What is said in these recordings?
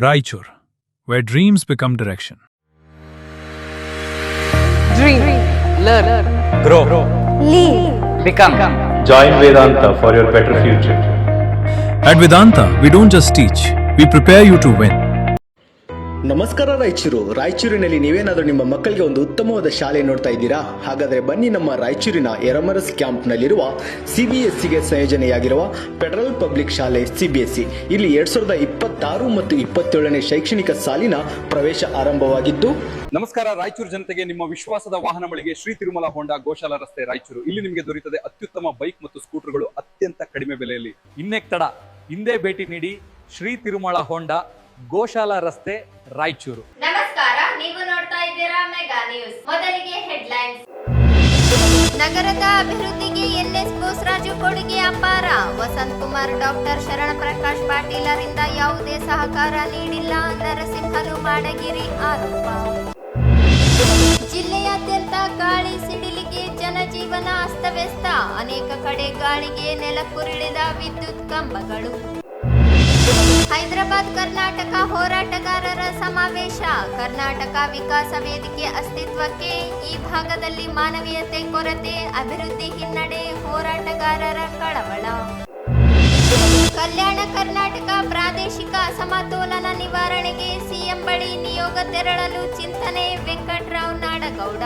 Raichur, where dreams become direction. Dream, learn, grow, lead, become. Join Vedanta for your better future. At Vedanta, we don't just teach, we prepare you to win. ನಮಸ್ಕಾರ ರಾಯಚೂರಿನಲ್ಲಿ ನೀವೇನಾದರೂ ನಿಮ್ಮ ಮಕ್ಕಳಿಗೆ ಒಂದು ಉತ್ತಮವಾದ ಶಾಲೆ ನೋಡ್ತಾ ಇದ್ದೀರಾ? ಹಾಗಾದರೆ ಬನ್ನಿ ನಮ್ಮ ರಾಯಚೂರಿನ ಎರಮರಸ್ ಕ್ಯಾಂಪ್ನಲ್ಲಿರುವ CBSEಗೆ ಸಂಯೋಜನೆಯಾಗಿರುವ ಫೆಡರಲ್ ಪಬ್ಲಿಕ್ ಶಾಲೆ CBSE. ಇಲ್ಲಿ 2026 ಮತ್ತು 27ನೇ ಶೈಕ್ಷಣಿಕ ಸಾಲಿನ ಪ್ರವೇಶ ಆರಂಭವಾಗಿದ್ದು. ನಮಸ್ಕಾರ ರಾಯಚೂರು ಜನತೆಗೆ, ನಿಮ್ಮ ವಿಶ್ವಾಸದ ವಾಹನ ಮಳಿಗೆ ಶ್ರೀ ತಿರುಮಲ ಹೋಂಡಾ ಗೋಶಾಲಾ ರಸ್ತೆ ರಾಯಚೂರು. ಇಲ್ಲಿ ನಿಮಗೆ ದೊರೆಯುತ್ತದೆ ಅತ್ಯುತ್ತಮ ಬೈಕ್ ಮತ್ತು ಸ್ಕೂಟರ್ಗಳು ಅತ್ಯಂತ ಕಡಿಮೆ ಬೆಲೆಯಲ್ಲಿ. ಇನ್ನೇಕ್ ತಡ, ಹಿಂದೆ ಭೇಟಿ ನೀಡಿ ಶ್ರೀ ತಿರುಮಲ ಹೋಂಡಾ ಗೋಶಾಲಾ ರಸ್ತೆ ರಾಯಚೂರು. ನಮಸ್ಕಾರ, ನೀವು ನೋಡ್ತಾ ಇದ್ದೀರಾ ಮೆಗಾ ನ್ಯೂಸ್. ಮೊದಲಿಗೆ ಹೆಡ್ಲೈನ್ಸ್. ನಗರದ ಅಭಿವೃದ್ಧಿಗೆ NS ಬೋಸರಾಜು ಕೊಡುಗೆ ಅಪಾರ. ವಸಂತ್ ಕುಮಾರ್ ಡಾಕ್ಟರ್ ಶರಣ ಪ್ರಕಾಶ್ ಪಾಟೀಲರಿಂದ ಯಾವುದೇ ಸಹಕಾರ ನೀಡಿಲ್ಲ. ನರಸಿಂಹಲು ಮಾಡಗಿರಿ ಆರೋಪ. ಜಿಲ್ಲೆಯಾದ್ಯಂತ ಗಾಳಿ ಸಿಡಿಲಿಗೆ ಜನಜೀವನ ಅಸ್ತವ್ಯಸ್ತ. ಅನೇಕ ಕಡೆ ಗಾಳಿಗೆ ನೆಲಕ್ಕುರುಳಿದ ವಿದ್ಯುತ್ ಕಂಬಗಳು. ಹೈದರಾಬಾದ್ ಕರ್ನಾಟಕ ಹೋರಾಟಗಾರರ ಸಮಾವೇಶ. ಕರ್ನಾಟಕ ವಿಕಾಸ ವೇದಿಕೆ ಅಸ್ತಿತ್ವಕ್ಕೆ ಈ ಭಾಗದಲ್ಲಿ ಮಾನವೀಯತೆ ಕೊರತೆ, ಅಭಿವೃದ್ಧಿ ಹಿನ್ನಡೆ, ಹೋರಾಟಗಾರರ ಕಳವಳ. ಕಲ್ಯಾಣ ಕರ್ನಾಟಕ ಪ್ರಾದೇಶಿಕ ಅಸಮತೋಲನ ನಿವಾರಣೆಗೆ ಸಿಎಂ ಬಳಿ ನಿಯೋಗ ತೆರಳಲು ಚಿಂತನೆ. ವೆಂಕಟರಾವ್ ನಾಡಗೌಡ.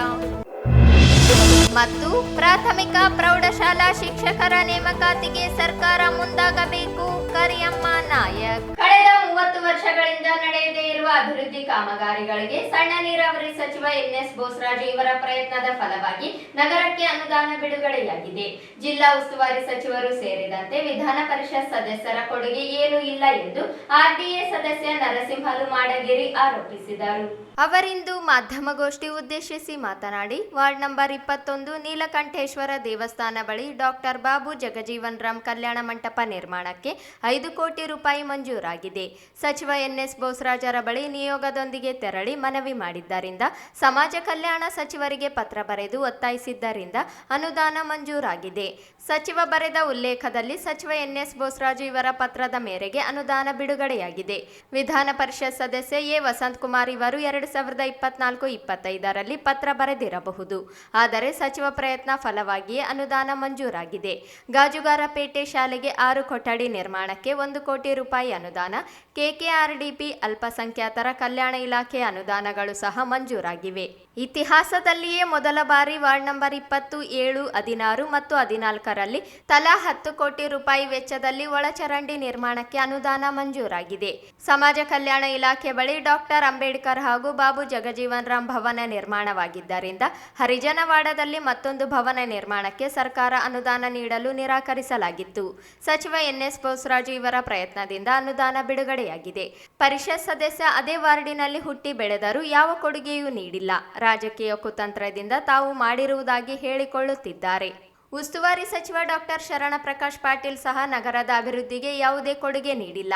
ಮತ್ತು ಪ್ರಾಥಮಿಕ ಪ್ರೌಢಶಾಲಾ ಶಿಕ್ಷಕರ ನೇಮಕಾತಿಗೆ ಸರ್ಕಾರ ಮುಂದಾಗಬೇಕು. ಕರಿಯಮ್ಮ ನಾಯಕ್. ಕಳೆದ 30 ವರ್ಷಗಳಿಂದ ನಡೆಯದೇ ಇರುವ ಅಭಿವೃದ್ಧಿ ಕಾಮಗಾರಿಗಳಿಗೆ ಸಣ್ಣ ನೀರಾವರಿ ಸಚಿವ NS ಬೋಸರಾಜು ಇವರ ಪ್ರಯತ್ನದ ಫಲವಾಗಿ ನಗರಕ್ಕೆ ಅನುದಾನ ಬಿಡುಗಡೆಯಾಗಿದೆ. ಜಿಲ್ಲಾ ಉಸ್ತುವಾರಿ ಸಚಿವರು ಸೇರಿದಂತೆ ವಿಧಾನ ಪರಿಷತ್ ಸದಸ್ಯರ ಕೊಡುಗೆ ಏನೂ ಇಲ್ಲ ಎಂದು RDA ಸದಸ್ಯ ನರಸಿಂಹಲು ಮಾಡಗಿರಿ ಆರೋಪಿಸಿದರು. ಅವರಿಂದು ಮಾಧ್ಯಮಗೋಷ್ಠಿ ಉದ್ದೇಶಿಸಿ ಮಾತನಾಡಿ, ವಾರ್ಡ್ ನಂಬರ್ 21 ನೀಲಕಂಠೇಶ್ವರ ದೇವಸ್ಥಾನ ಬಳಿ ಡಾಕ್ಟರ್ ಬಾಬು ಜಗಜೀವನ್ ರಾಮ್ ಕಲ್ಯಾಣ ಮಂಟಪ ನಿರ್ಮಾಣಕ್ಕೆ 5 ಕೋಟಿ ರೂಪಾಯಿ ಮಂಜೂರಾಗಿದೆ. ಸಚಿವ NS ಬೋಸರಾಜರ ಬಳಿ ನಿಯೋಗದೊಂದಿಗೆ ತೆರಳಿ ಮನವಿ ಮಾಡಿದ್ದರಿಂದ, ಸಮಾಜ ಕಲ್ಯಾಣ ಸಚಿವರಿಗೆ ಪತ್ರ ಬರೆದು ಒತ್ತಾಯಿಸಿದ್ದರಿಂದ ಅನುದಾನ ಮಂಜೂರಾಗಿದೆ. ಸಚಿವ ಬರೆದ ಉಲ್ಲೇಖದಲ್ಲಿ ಸಚಿವ NS ಬೋಸರಾಜು ಇವರ ಪತ್ರದ ಮೇರೆಗೆ ಅನುದಾನ ಬಿಡುಗಡೆಯಾಗಿದೆ. ವಿಧಾನ ಪರಿಷತ್ ಸದಸ್ಯ ಎ ವಸಂತ್ ಕುಮಾರ್ ಇವರು 2024-25ರಲ್ಲಿ ಪತ್ರ ಬರೆದಿರಬಹುದು. ಆದರೆ ಸಚಿವ ಪ್ರಯತ್ನ ಫಲವಾಗಿಯೇ ಅನುದಾನ ಮಂಜೂರಾಗಿದೆ. ಗಾಜುಗಾರಪೇಟೆ ಶಾಲೆಗೆ 6 ಕೊಠಡಿ ನಿರ್ಮಾಣಕ್ಕೆ 1 ಕೋಟಿ ರೂಪಾಯಿ ಅನುದಾನ, KKRDP ಅಲ್ಪಸಂಖ್ಯಾತರ ಕಲ್ಯಾಣ ಇಲಾಖೆ ಅನುದಾನಗಳು ಸಹ ಮಂಜೂರಾಗಿವೆ. ಇತಿಹಾಸದಲ್ಲಿಯೇ ಮೊದಲ ಬಾರಿ ವಾರ್ಡ್ ನಂಬರ್ 20, 7, 16 ಮತ್ತು 14ರಲ್ಲಿ ತಲಾ 10 ಕೋಟಿ ರೂಪಾಯಿ ವೆಚ್ಚದಲ್ಲಿ ಒಳಚರಂಡಿ ನಿರ್ಮಾಣಕ್ಕೆ ಅನುದಾನ ಮಂಜೂರಾಗಿದೆ. ಸಮಾಜ ಕಲ್ಯಾಣ ಇಲಾಖೆ ಬಳಿ ಡಾಕ್ಟರ್ ಅಂಬೇಡ್ಕರ್ ಹಾಗೂ ಬಾಬು ಜಗಜೀವನ್ ರಾಮ್ ಭವನ ನಿರ್ಮಾಣವಾಗಿದ್ದರಿಂದ ಹರಿಜನವಾಡದಲ್ಲಿ ಮತ್ತೊಂದು ಭವನ ನಿರ್ಮಾಣಕ್ಕೆ ಸರ್ಕಾರ ಅನುದಾನ ನೀಡಲು ನಿರಾಕರಿಸಲಾಗಿತ್ತು. ಸಚಿವ NS ಬೋಸರಾಜು ಇವರ ಪ್ರಯತ್ನದಿಂದ ಅನುದಾನ ಬಿಡುಗಡೆಯಾಗಿದೆ. ಪರಿಷತ್ ಸದಸ್ಯ ಅದೇ ವಾರ್ಡಿನಲ್ಲಿ ಹುಟ್ಟಿ ಬೆಳೆದರೂ ಯಾವ ಕೊಡುಗೆಯೂ ನೀಡಿಲ್ಲ. ರಾಜಕೀಯ ಕುತಂತ್ರದಿಂದ ತಾವು ಮಾಡಿರುವುದಾಗಿ ಹೇಳಿಕೊಳ್ಳುತ್ತಿದ್ದಾರೆ. ಉಸ್ತುವಾರಿ ಸಚಿವ ಡಾಕ್ಟರ್ ಶರಣ ಪ್ರಕಾಶ್ ಪಾಟೀಲ್ ಸಹ ನಗರದ ಅಭಿವೃದ್ಧಿಗೆ ಯಾವುದೇ ಕೊಡುಗೆ ನೀಡಿಲ್ಲ.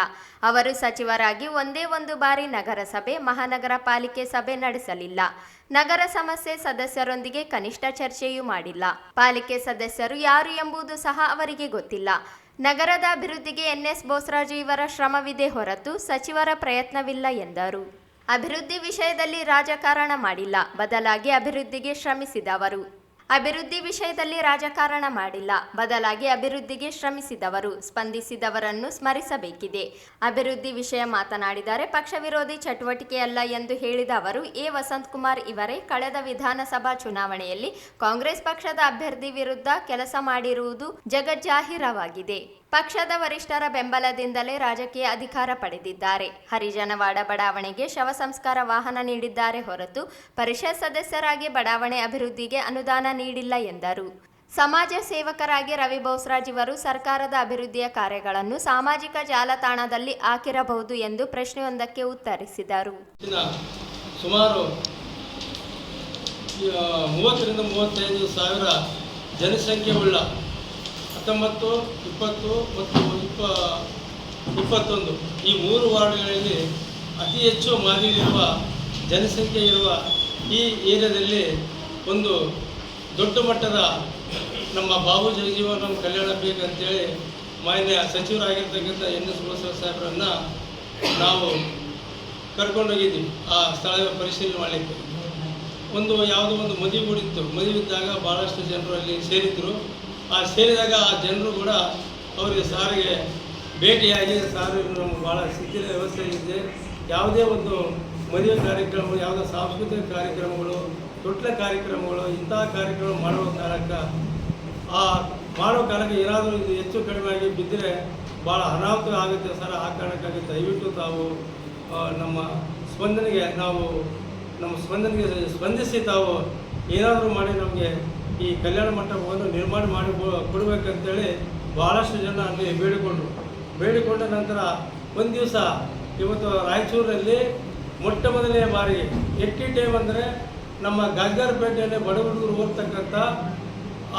ಅವರು ಸಚಿವರಾಗಿ ಒಂದೇ ಒಂದು ಬಾರಿ ನಗರಸಭೆ, ಮಹಾನಗರ ಪಾಲಿಕೆ ಸಭೆ ನಡೆಸಲಿಲ್ಲ. ನಗರ ಸಮಸ್ಯೆ ಸದಸ್ಯರೊಂದಿಗೆ ಕನಿಷ್ಠ ಚರ್ಚೆಯೂ ಮಾಡಿಲ್ಲ. ಪಾಲಿಕೆ ಸದಸ್ಯರು ಯಾರು ಎಂಬುದು ಸಹ ಅವರಿಗೆ ಗೊತ್ತಿಲ್ಲ. ನಗರದ ಅಭಿವೃದ್ಧಿಗೆ NS ಬೋಸರಾಜು ಇವರ ಶ್ರಮವಿದೆ ಹೊರತು ಸಚಿವರ ಪ್ರಯತ್ನವಿಲ್ಲ ಎಂದರು. ಅಭಿವೃದ್ಧಿ ವಿಷಯದಲ್ಲಿ ರಾಜಕಾರಣ ಮಾಡಿಲ್ಲ, ಬದಲಾಗಿ ಅಭಿವೃದ್ಧಿಗೆ ಶ್ರಮಿಸಿದವರು. ಅಭಿವೃದ್ಧಿ ವಿಷಯದಲ್ಲಿ ರಾಜಕಾರಣ ಮಾಡಿಲ್ಲ, ಬದಲಾಗಿ ಅಭಿವೃದ್ಧಿಗೆ ಶ್ರಮಿಸಿದವರು, ಸ್ಪಂದಿಸಿದವರನ್ನು ಸ್ಮರಿಸಬೇಕಿದೆ. ಅಭಿವೃದ್ಧಿ ವಿಷಯ ಮಾತನಾಡಿದರೆ ಪಕ್ಷ ವಿರೋಧಿ ಚಟುವಟಿಕೆಯಲ್ಲ ಎಂದು ಹೇಳಿದ ಅವರು, ಎ ವಸಂತ್ ಕುಮಾರ್ ಇವರೇ ಕಳೆದ ವಿಧಾನಸಭಾ ಚುನಾವಣೆಯಲ್ಲಿ ಕಾಂಗ್ರೆಸ್ ಪಕ್ಷದ ಅಭ್ಯರ್ಥಿ ವಿರುದ್ಧ ಕೆಲಸ ಮಾಡಿರುವುದು ಜಗಜ್ಜಾಹೀರವಾಗಿದೆ. ಪಕ್ಷದ ವರಿಷ್ಠರ ಬೆಂಬಲದಿಂದಲೇ ರಾಜಕೀಯ ಅಧಿಕಾರ ಪಡೆದಿದ್ದಾರೆ. ಹರಿಜನವಾಡ ಬಡಾವಣೆಗೆ ಶವ ಸಂಸ್ಕಾರ ವಾಹನ ನೀಡಿದ್ದಾರೆ ಹೊರತು ಪರಿಷತ್ ಸದಸ್ಯರಾಗಿ ಬಡಾವಣೆ ಅಭಿವೃದ್ಧಿಗೆ ಅನುದಾನ ನೀಡಿಲ್ಲ ಎಂದರು. ಸಮಾಜ ಸೇವಕರಾಗಿ ರವಿ ಬೋಸರಾಜ್ ಇವರು ಸರ್ಕಾರದ ಅಭಿವೃದ್ಧಿಯ ಕಾರ್ಯಗಳನ್ನು ಸಾಮಾಜಿಕ ಜಾಲತಾಣದಲ್ಲಿ ಹಾಕಿರಬಹುದು ಎಂದು ಪ್ರಶ್ನೆಯೊಂದಕ್ಕೆ ಉತ್ತರಿಸಿದರು. ಸುಮಾರು 30-35 ಸಾವಿರ ಜನಸಂಖ್ಯೆ ಉಳ್ಳ 19, 20 ಮತ್ತು 21 ಈ 3 ವಾರ್ಡ್ಗಳಲ್ಲಿ ಅತಿ ಹೆಚ್ಚು ಮಾದಿರಿರುವ ಜನಸಂಖ್ಯೆ ಇರುವ ಈ ಏರಿಯಾದಲ್ಲಿ ಒಂದು ದೊಡ್ಡ ಮಟ್ಟದ ನಮ್ಮ ಬಾಬು ಜಗಜೀವನ್ ರಾಮ್ ಕಲ್ಯಾಣ ಬೇಕಂತೇಳಿ ಮಾನ್ಯ ಸಚಿವರಾಗಿರ್ತಕ್ಕಂಥ NS ಬೋಸರಾಜ್ ಸಾಹೇಬರನ್ನು ನಾವು ಕರ್ಕೊಂಡೋಗಿದ್ವಿ ಆ ಸ್ಥಳ ಪರಿಶೀಲನೆ ಮಾಡಲಿಕ್ಕೆ. ಯಾವುದೋ ಒಂದು ಮದುವೆ ಕೂಡಿತ್ತು. ಮದುವೆ ಇದ್ದಾಗ ಭಾಳಷ್ಟು ಜನರು ಅಲ್ಲಿ ಸೇರಿದ್ರು. ಆ ಸೇರಿದಾಗ ಆ ಜನರು ಕೂಡ ಅವರಿಗೆ ಸಾರಿಗೆ ಭೇಟಿಯಾಗಿ ಸಾರು ನಮ್ಗೆ ಭಾಳ ಶಿಥಿಲ ವ್ಯವಸ್ಥೆ ಇದೆ, ಯಾವುದೇ ಒಂದು ಮದುವೆ ಕಾರ್ಯಕ್ರಮ, ಯಾವುದೋ ಸಾಂಸ್ಕೃತಿಕ ಕಾರ್ಯಕ್ರಮಗಳು, ತೊಟ್ಲ ಕಾರ್ಯಕ್ರಮಗಳು, ಇಂತಹ ಕಾರ್ಯಕ್ರಮ ಮಾಡುವ ಕಾಲಕ್ಕೆ ಏನಾದರೂ ಇದು ಹೆಚ್ಚು ಕಡಿಮೆ ಆಗಿ ಬಿದ್ದರೆ ಭಾಳ ಅನಾಹುತ ಆಗುತ್ತೆ ಸರ್. ಆ ಕಾರಣಕ್ಕಾಗಿ ದಯವಿಟ್ಟು ತಾವು ನಮ್ಮ ಸ್ಪಂದನೆಗೆ ಸ್ಪಂದಿಸಿ ತಾವು ಏನಾದರೂ ಮಾಡಿ ನಮಗೆ ಈ ಕಲ್ಯಾಣ ಮಂಟಪವನ್ನು ನಿರ್ಮಾಣ ಮಾಡಿ ಕೊಡಬೇಕಂತೇಳಿ ಭಾಳಷ್ಟು ಜನ ಅಲ್ಲಿ ಬೇಡಿಕೊಂಡ ನಂತರ ಒಂದು ದಿವಸ ಇವತ್ತು ರಾಯಚೂರಿನಲ್ಲಿ ಮೊಟ್ಟ ಮೊದಲನೇ ಬಾರಿ ಎಟ್ಟಿ ಟೈಮ್ ಅಂದರೆ ನಮ್ಮ ಗಾಜ್ಗಾರಪೇಟೆಯಲ್ಲಿ ಬಡ ಹುಡುಗರು ಓದ್ತಕ್ಕಂಥ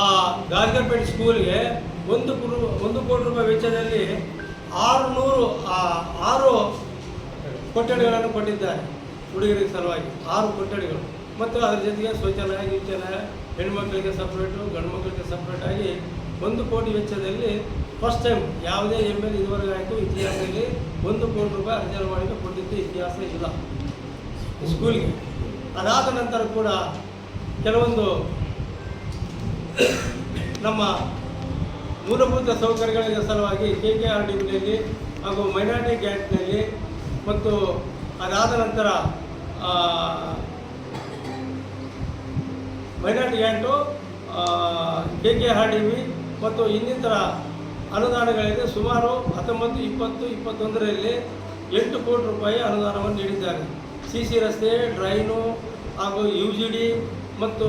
ಆ ಗಾಜ್ಗಾರಪೇಟೆ ಸ್ಕೂಲ್ಗೆ 1 ಕೋಟಿ ರೂಪಾಯಿ ವೆಚ್ಚದಲ್ಲಿ 6 ಕೊಠಡಿಗಳನ್ನು ಕೊಟ್ಟಿದ್ದಾರೆ ಹುಡುಗರಿಗೆ ಸಲುವಾಗಿ. 6 ಕೊಠಡಿಗಳು ಮತ್ತು ಅದರ ಜೊತೆಗೆ ಶೌಚಾಲಯ ಹೆಣ್ಮಕ್ಳಿಗೆ ಸಪ್ರೇಟು, ಗಂಡು ಮಕ್ಕಳಿಗೆ ಸಪ್ರೇಟಾಗಿ 1 ಕೋಟಿ ವೆಚ್ಚದಲ್ಲಿ ಫಸ್ಟ್ ಟೈಮ್ ಯಾವುದೇ ML ಇದುವರೆಗೆ ಆಯಿತು ಇತಿಹಾಸದಲ್ಲಿ 1 ಕೋಟಿ ರೂಪಾಯಿ ಅಂಗನವಾಡಿಗೆ ಕೊಟ್ಟಿದ್ದು ಇತಿಹಾಸ ಇಲ್ಲ ಸ್ಕೂಲ್ಗೆ. ಅದಾದ ನಂತರ ಕೂಡ ಕೆಲವೊಂದು ನಮ್ಮ ಮೂಲಭೂತ ಸೌಕರ್ಯಗಳ ಸಲುವಾಗಿ KKRDBಯಲ್ಲಿ ಹಾಗೂ ಮೈನಾರಿಟಿ ಗ್ಯಾಂಟ್ನಲ್ಲಿ ಮತ್ತು ಅದಾದ ನಂತರ ಮೈನಾರಿಟಿ ಗ್ಯಾಂಟು KKRDB ಮತ್ತು ಇನ್ನಿತರ ಅನುದಾನಗಳಿದೆ. ಸುಮಾರು 19, 20, 21ರಲ್ಲಿ 8 ಕೋಟಿ ರೂಪಾಯಿ ಅನುದಾನವನ್ನು ನೀಡಿದ್ದಾರೆ. CC ರಸ್ತೆ, ಡ್ರೈನು ಹಾಗೂ UGD ಮತ್ತು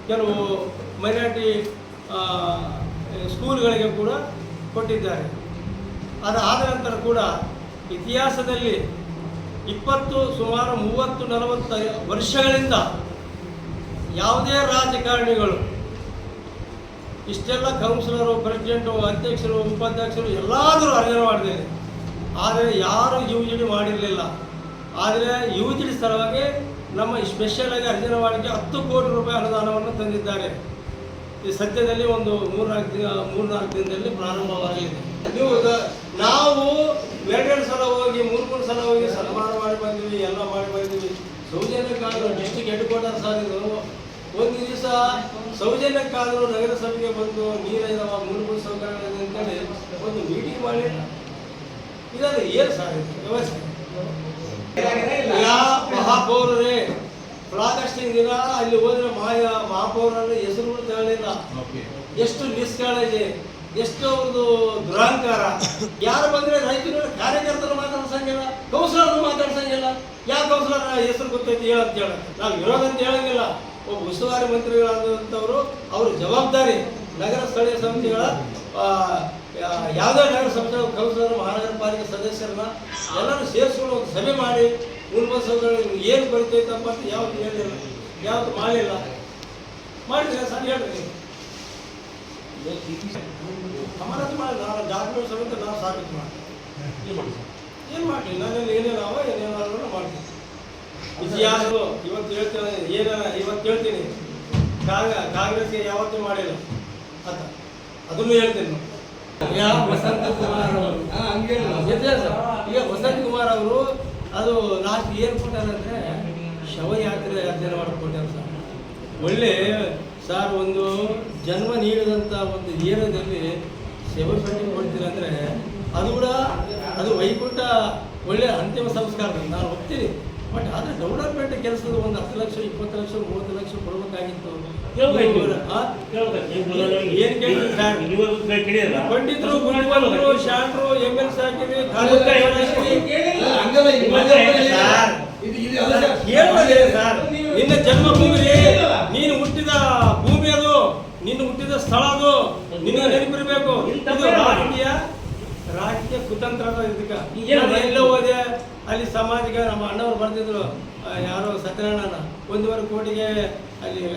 ಕೆಲವು ಮೈನಾರಿಟಿ ಸ್ಕೂಲ್ಗಳಿಗೆ ಕೂಡ ಕೊಟ್ಟಿದ್ದಾರೆ. ಅದಾದ ನಂತರ ಕೂಡ ಇತಿಹಾಸದಲ್ಲಿ ಸುಮಾರು 30-40 ವರ್ಷಗಳಿಂದ ಯಾವುದೇ ರಾಜಕಾರಣಿಗಳು ಇಷ್ಟೆಲ್ಲ ಕೌನ್ಸಿಲರು, ಪ್ರೆಸಿಡೆಂಟು, ಅಧ್ಯಕ್ಷರು, ಉಪಾಧ್ಯಕ್ಷರು ಎಲ್ಲಾದರೂ ಅಂಗನವಾಡಿಯಲ್ಲಿ, ಆದರೆ ಯಾರೂ UGD ಮಾಡಿರಲಿಲ್ಲ. ಆದರೆ UGD ಸಲುವಾಗಿ ನಮ್ಮ ಸ್ಪೆಷಲಾಗಿ ಅಂಗನವಾಡಿಗೆ 10 ಕೋಟಿ ರೂಪಾಯಿ ಅನುದಾನವನ್ನು ತಂದಿದ್ದಾರೆ. ಈ ಸದ್ಯದಲ್ಲಿ ಒಂದು 3-4 ದಿನದಲ್ಲಿ ಪ್ರಾರಂಭವಾಗಲಿದೆ. ನಾವು 2 ಸಲ ಹೋಗಿ 3 ಸಲ ಹೋಗಿ ಸನ್ಮಾನ ಮಾಡಿ ಬಂದಿವಿ, ಎಲ್ಲ ಮಾಡಿ ಬಂದಿವಿ. ಸೌಜನ್ಯಕ್ಕಾದರೂ ಡಿಸ್ಟ್ರಿಕ್ಟ್ ಹೆಡ್ ಕ್ವಾರ್ಟರ್ಸ್ ಆಗಿದ್ದು ಒಂದು ದಿವಸ ಸೌಜನ್ಯಕ್ಕಾದರೂ ನಗರಸಭೆಗೆ ಬಂದು ನೀರಿನ ಮೂಲಭೂತ ಸೌಕರ್ಯಗಳಿದೆ ಅಂತೇಳಿ ಒಂದು ಮೀಟಿಂಗ್ ಮಾಡಿ ಇದಾದ್ರೆ ಏನು ಸರ್ ವ್ಯವಸ್ಥೆ? ಮಹಾಪೌರರೇ ಫ್ಲಾಗ್ ಹಾಸ್ಟಿಂಗ್ ದಿನ ಅಲ್ಲಿ ಹೋದ್ರೆ ಮಹಾಪೌರರ ಹೆಸರುಗಳು ತಗೊಳ್ಳಿಲ್ಲ. ಎಷ್ಟು ನಿಷ್ಕಾಳಜಿ, ಎಷ್ಟು ಅವ್ರದ್ದು ದುರಹಂಕಾರ. ಯಾರು ಬಂದ್ರೆ ರೈತರು ಕಾರ್ಯಕರ್ತರು ಮಾತಾಡ್ಸಂಗಿಲ್ಲ, ಕೌನ್ಸಿಲರ್ ಮಾತಾಡ್ಸಂಗಿಲ್ಲ. ಯಾವ ಕೌನ್ಸಿಲರ್ ಹೆಸರು ಗೊತ್ತೈತಿ ಹೇಳಂತ ಹೇಳ, ನಾವು ಇರೋದಂತ ಹೇಳಂಗಿಲ್ಲ. ಒಬ್ಬ ಉಸ್ತುವಾರಿ ಮಂತ್ರಿಗಳಾದಂಥವರು ಅವ್ರ ಜವಾಬ್ದಾರಿ ನಗರ ಸ್ಥಳೀಯ ಸಮಿತಿಗಳ ಯಾವುದೇ ನಗರ ಸಮಿತಿ ಕೌನ್ಸಿಲರ್, ಮಹಾನಗರ ಪಾಲಿಕೆ ಸದಸ್ಯರನ್ನ ಎಲ್ಲರೂ ಸೇರಿಸ್ಕೊಂಡು ಒಂದು ಸಭೆ ಮಾಡಿ ಮೂಲಭೂತ ಸೌಕರ್ಯ ಏನು ಬರ್ತೈತಪ್ಪ ಅಂತ ಯಾವತ್ತು ಹೇಳಿಲ್ಲ, ಯಾವತ್ತು ಮಾಡಲಿಲ್ಲ. ಮಾಡಿದ್ರೆ ಸರ್ ಹೇಳ್ರಿ, ಅಮಾನತು ಮಾಡಿ ನಾನು ಡಾಕ್ಯುಮೆಂಟ್ ಸಮೇತ ನಾವು ಸಾಬೀತು ಮಾಡಿ ಏನು ಮಾಡಲಿ. ನನ್ನಲ್ಲಿ ಏನೇನಾವ ಏನೇನಾದ್ರು ಮಾಡ್ತೀನಿ. ಇತಿಹಾಸಗಳು ಇವತ್ತು ಹೇಳ್ತೀನಿ ಕಾಂಗ್ರೆಸ್ಗೆ ಯಾವತ್ತೂ ಮಾಡಿಲ್ಲ ಅಂತ ಅದನ್ನು ಹೇಳ್ತೀನಿ. ವಸಂತ ಕುಮಾರ್ ಅವರು ಈಗ ವಸಂತ ಕುಮಾರ್ ಅವರು ಅದು ಲಾಸ್ಟ್ ಏನು ಕೊಟ್ಟಾರಂದ್ರೆ ಶವಯಾತ್ರೆ ಅಧ್ಯಯನ ಮಾಡಿಕೊಟ್ಟಾರೆ ಸರ್. ಒಳ್ಳೆ ಸರ್, ಒಂದು ಜನ್ಮ ನೀಡಿದಂಥ ಒಂದು ಏರಿಯಾದಲ್ಲಿ ಶವಪೇಟೆ ಕೊಡ್ತೀರಂದರೆ ಅದು ಕೂಡ ಅದು ವೈಕುಂಠ ಒಳ್ಳೆ ಅಂತಿಮ ಸಂಸ್ಕಾರ ನಾನು ಒಪ್ತೀನಿ. ಬಟ್ ಆದರೆ ಗೌಡಪೇಟೆ ಕೆಲಸದ ಒಂದು 10 ಲಕ್ಷ, 20 ಲಕ್ಷ, 30 ಲಕ್ಷ ಕೊಡಬೇಕಾಗಿತ್ತು. ಏನು ಕೇಳ್ತೀವಿ ಸರ್? ಪಂಡಿತರು, ಗುರುಗಳು, ಶಾಟ್ರು, MLC ಹಾಕಿವಿ, ಸರ್. ನಿನ್ನ ಜನ್ಮಭೂಮಿ, ನೀನು ಹುಟ್ಟಿದ ಭೂಮಿ ಅದು, ನೀನು ಹುಟ್ಟಿದ ಸ್ಥಳ ಅದು, ನಿನಗೆ ನೆನಪಿರಬೇಕು. ರಾಜಕೀಯ ಕುತಂತ್ರದ ಇದಕ್ಕೆ ಎಲ್ಲ ಹೋದೆ ಅಲ್ಲಿ ಸಮಾಜಿಕ ನಮ್ಮ ಅಣ್ಣವ್ರು ಬರ್ತಿದ್ರು, ಯಾರೋ ಸತ್ಯನಾರಾಯಣ 1.5 ಕೋಟಿಗೆ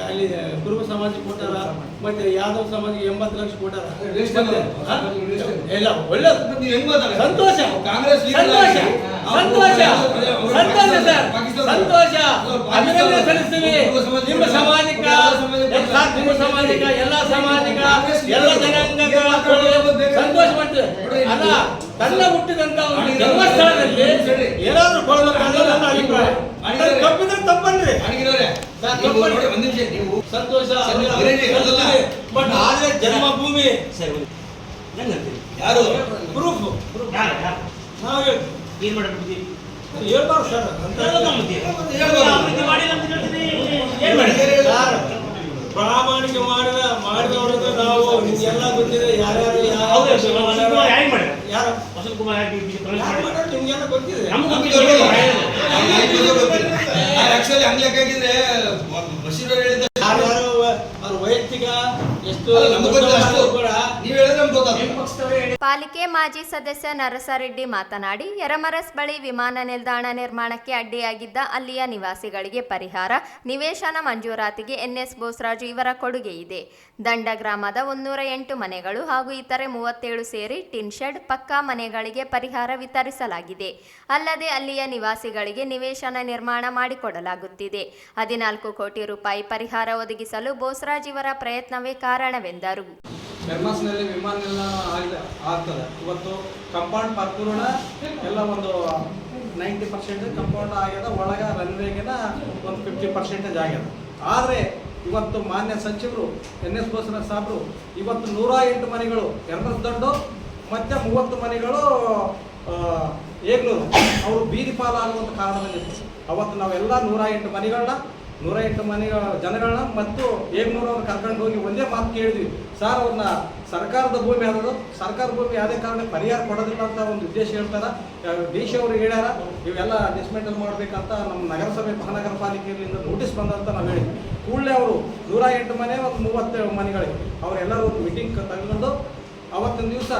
ಅಲ್ಲಿ ಕುರುಬ ಸಮಾಜಕ್ಕೆ ಕೊಟ್ಟಾರ, ಮತ್ತೆ ಯಾದವ್ ಸಮಾಜಕ್ಕೆ 80 ಲಕ್ಷ ಕೊಟ್ಟಾರ. ಎಲ್ಲ ಒಳ್ಳೇದು, ಸಂತೋಷ, ಸಂತೋಷ, ಅಭಿನಂದನೆ ಸಲ್ಲಿಸ್ತೀವಿ. ನಿಮ್ಮ ಸಾಮಾಜಿಕ ಎಲ್ಲ ಸಾಮಾಜಿಕ ಎಲ್ಲ ಜನಾಂಗ ಸಂತೋಷ ಮಾಡ್ತೇವೆ. ಅಲ್ಲ ತನ್ನ ಹುಟ್ಟಿದಂತ ಒಂದು ಜನ್ಮಸ್ಥಳದಲ್ಲಿ ಏನಾದ್ರೂ ಕೊಡಬೇಕಾದ್ರೆ ನನ್ನ ಅಭಿಪ್ರಾಯ. ತಪ್ಪಿದ್ರೆ ತಪ್ಪನ್ರಿ, ಸಂತೋಷ. ಬಟ್ ಆದ್ರೆ ಜನ್ಮಭೂಮಿ ಯಾರು ಪ್ರೂಫ್ ನಾವು ಹೇಳ್ಬಾರ್ದು ಸರ್ ಪ್ರಾಮಾಣಿಕ ಮಾಡಿದವ್ರಿಗೆ ನಾವು ನಿಮ್ಗೆಲ್ಲ ಗೊತ್ತಿದೆ ಯಾರ್ಯಾರು ಯಾರು ನಿಮ್ಗೆಲ್ಲ ಗೊತ್ತಿದೆ. ಯಾರ್ಯಾರು ಅವ್ರ ವೈಯಕ್ತಿಕ ಎಷ್ಟು ಕೂಡ ಪಾಲಿಕೆ ಮಾಜಿ ಸದಸ್ಯ ನರಸರೆಡ್ಡಿ ಮಾತನಾಡಿ, ಯರಮರಸ್ ಬಳಿ ವಿಮಾನ ನಿಲ್ದಾಣ ನಿರ್ಮಾಣಕ್ಕೆ ಅಡ್ಡಿಯಾಗಿದ್ದ ಅಲ್ಲಿಯ ನಿವಾಸಿಗಳಿಗೆ ಪರಿಹಾರ, ನಿವೇಶನ ಮಂಜೂರಾತಿಗೆ ಎನ್ಎಸ್ ಬೋಸರಾಜು ಇವರ ಕೊಡುಗೆ ಇದೆ. ದಂಡ ಗ್ರಾಮದ 108 ಮನೆಗಳು ಹಾಗೂ ಇತರೆ 37 ಸೇರಿ ಟಿನ್ ಶೆಡ್ ಪಕ್ಕಾ ಮನೆಗಳಿಗೆ ಪರಿಹಾರ ವಿತರಿಸಲಾಗಿದೆ. ಅಲ್ಲದೆ ಅಲ್ಲಿಯ ನಿವಾಸಿಗಳಿಗೆ ನಿವೇಶನ ನಿರ್ಮಾಣ ಮಾಡಿಕೊಡಲಾಗುತ್ತಿದೆ. 14 ಕೋಟಿ ರೂಪಾಯಿ ಪರಿಹಾರ ಒದಗಿಸಲು ಬೋಸರಾಜ್ ಇವರ ಪ್ರಯತ್ನವೇ ಕಾರಣವೆಂದರು. ಯರಮರಸ್ನಲ್ಲಿ ವಿಮಾನ ನಿಲ್ದಾಣ ಆಗ್ತದೆ. ಇವತ್ತು ಕಂಪೌಂಡ್ ಪರಿಪೂರ್ಣ ಎಲ್ಲ ಒಂದು 90% ಕಂಪೌಂಡ್ ಆಗ್ಯದ. ಒಳಗೆ ರನ್ವೇಗಿನ ಒಂದು 50% ಆಗ್ಯದ. ಆದರೆ ಇವತ್ತು ಮಾನ್ಯ ಸಚಿವರು ಎನ್ಎಸ್ ಬೋಸರಾಜ್ ಸಾಹೇಬರು ಇವತ್ತು 108 ಮನೆಗಳು ಯರಮರಸ್ ದಂಡು ಮತ್ತು 30 ಮನೆಗಳು ಏಗ್ನೂರು ಅವರು ಬೀದಿ ಪಾಲಾಗುವಂಥ ಕಾರಣದಲ್ಲಿತ್ತು. ಅವತ್ತು ನಾವೆಲ್ಲ 108 ಮನೆಗಳ ಜನಗಳನ್ನ ಮತ್ತು ಏಗ್ನೂರವ್ರನ್ನ ಕರ್ಕೊಂಡು ಹೋಗಿ ಒಂದೇ ಮಾತು ಕೇಳಿದ್ವಿ, ಸರ್ ಅವ್ರನ್ನ ಸರ್ಕಾರದ ಭೂಮಿ ಆದದು, ಸರ್ಕಾರ ಭೂಮಿ ಯಾವುದೇ ಕಾರಣಕ್ಕೆ ಪರಿಹಾರ ಕೊಡೋದಿಲ್ಲ ಅಂತ ಒಂದು ಉದ್ದೇಶ ಹೇಳ್ತಾರೆ. ಡಿ ಸಿ ಅವರು ಹೇಳ್ಯಾರ ಇವೆಲ್ಲ ಡಿಸ್ಮೆಂಟಲ್ ಮಾಡಬೇಕಂತ ನಮ್ಮ ನಗರಸಭೆ ಮಹಾನಗರ ಪಾಲಿಕೆಯಿಂದ ನೋಟಿಸ್ ಬಂದಂತ ನಾವು ಹೇಳಿದ್ವಿ. ಕೂಡಲೇ ಅವರು 108 ಮನೆ ಒಂದು 37 ಮನೆಗಳಿಗೆ ಅವರೆಲ್ಲರೂ ಒಂದು ಮೀಟಿಂಗ್ ತೆಗೆದುಕೊಂಡು ಅವತ್ತಿನ ದಿವಸ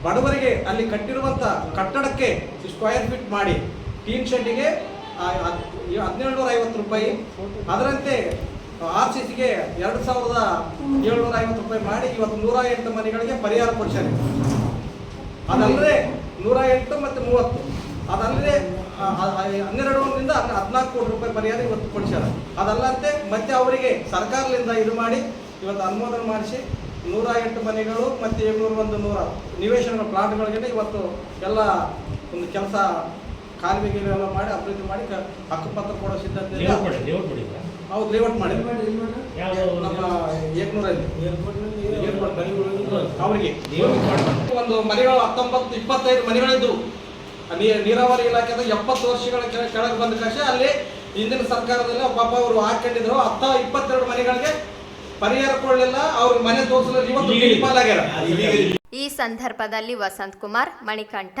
ಬಡವರಿಗೆ ಅಲ್ಲಿ ಕಟ್ಟಿರುವಂಥ ಕಟ್ಟಡಕ್ಕೆ ಸ್ಕ್ವೇರ್ ಫೀಟ್ ಮಾಡಿ ಟೀನ್ ಶೆಡ್ಡಿಗೆ 1750 ರೂಪಾಯಿ, ಅದರಂತೆ RCCಗೆ 2750 ರೂಪಾಯಿ ಮಾಡಿ ಇವತ್ತು 108 ಮನೆಗಳಿಗೆ ಪರಿಹಾರ ಕೊಡಿಸ್ಯಾರೆ. ಅದಲ್ಲದೆ 108 ಮತ್ತು 30 ಅದಲ್ಲದೆ 12ರಿಂದ 14 ಕೋಟಿ ರೂಪಾಯಿ ಪರಿಹಾರ ಇವತ್ತು ಕೊಡಿಸ್ಯಾರ. ಅದಲ್ಲಂತೆ ಮತ್ತೆ ಅವರಿಗೆ ಸರ್ಕಾರದಿಂದ ಇದು ಮಾಡಿ ಇವತ್ತು ಅನುಮೋದನೆ ಮಾಡಿಸಿ 108 ಮನೆಗಳು ಮತ್ತು 701 ನಿವೇಶನ ಪ್ಲಾಟ್ಗಳಿಗೆ ಇವತ್ತು ಎಲ್ಲ ಒಂದು ಕೆಲಸ ಕಾಲುವೆಗೆ ಎಲ್ಲ ಮಾಡಿ ಅಭಿವೃದ್ಧಿ ಮಾಡಿ ಹಕ್ಕುಪತ್ರ ಕೊಡೋ ಸಿದ್ಧತೆ ಹೌದು ಲೇಔಟ್ ಮಾಡಿ ನಮ್ಮ ಏಕ್ನೂರಲ್ಲಿ ಅವರಿಗೆ ಒಂದು ಮನೆಗಳು 19-25 ಮನೆಗಳಿದ್ದವು. ನೀರಾವರಿ ಇಲಾಖೆದ 70 ವರ್ಷಗಳ ಕೆಳಗೆ ಬಂದ ಕಾಶ ಅಲ್ಲಿ ಹಿಂದಿನ ಸರ್ಕಾರದಲ್ಲಿ ಪಾಪ ಅವರು ಹಾಕೊಂಡಿದ್ರು 22 ಮನೆಗಳಿಗೆ ಪರಿಹಾರ ಕೊಡಲಿಲ್ಲ. ಅವ್ರ ಮನೆ ತೋರಿಸಲು ಇವತ್ತು ಪಾಲಾಗ್ಯಾರ. ಈ ಸಂದರ್ಭದಲ್ಲಿ ವಸಂತ್ ಕುಮಾರ್, ಮಣಿಕಂಠ,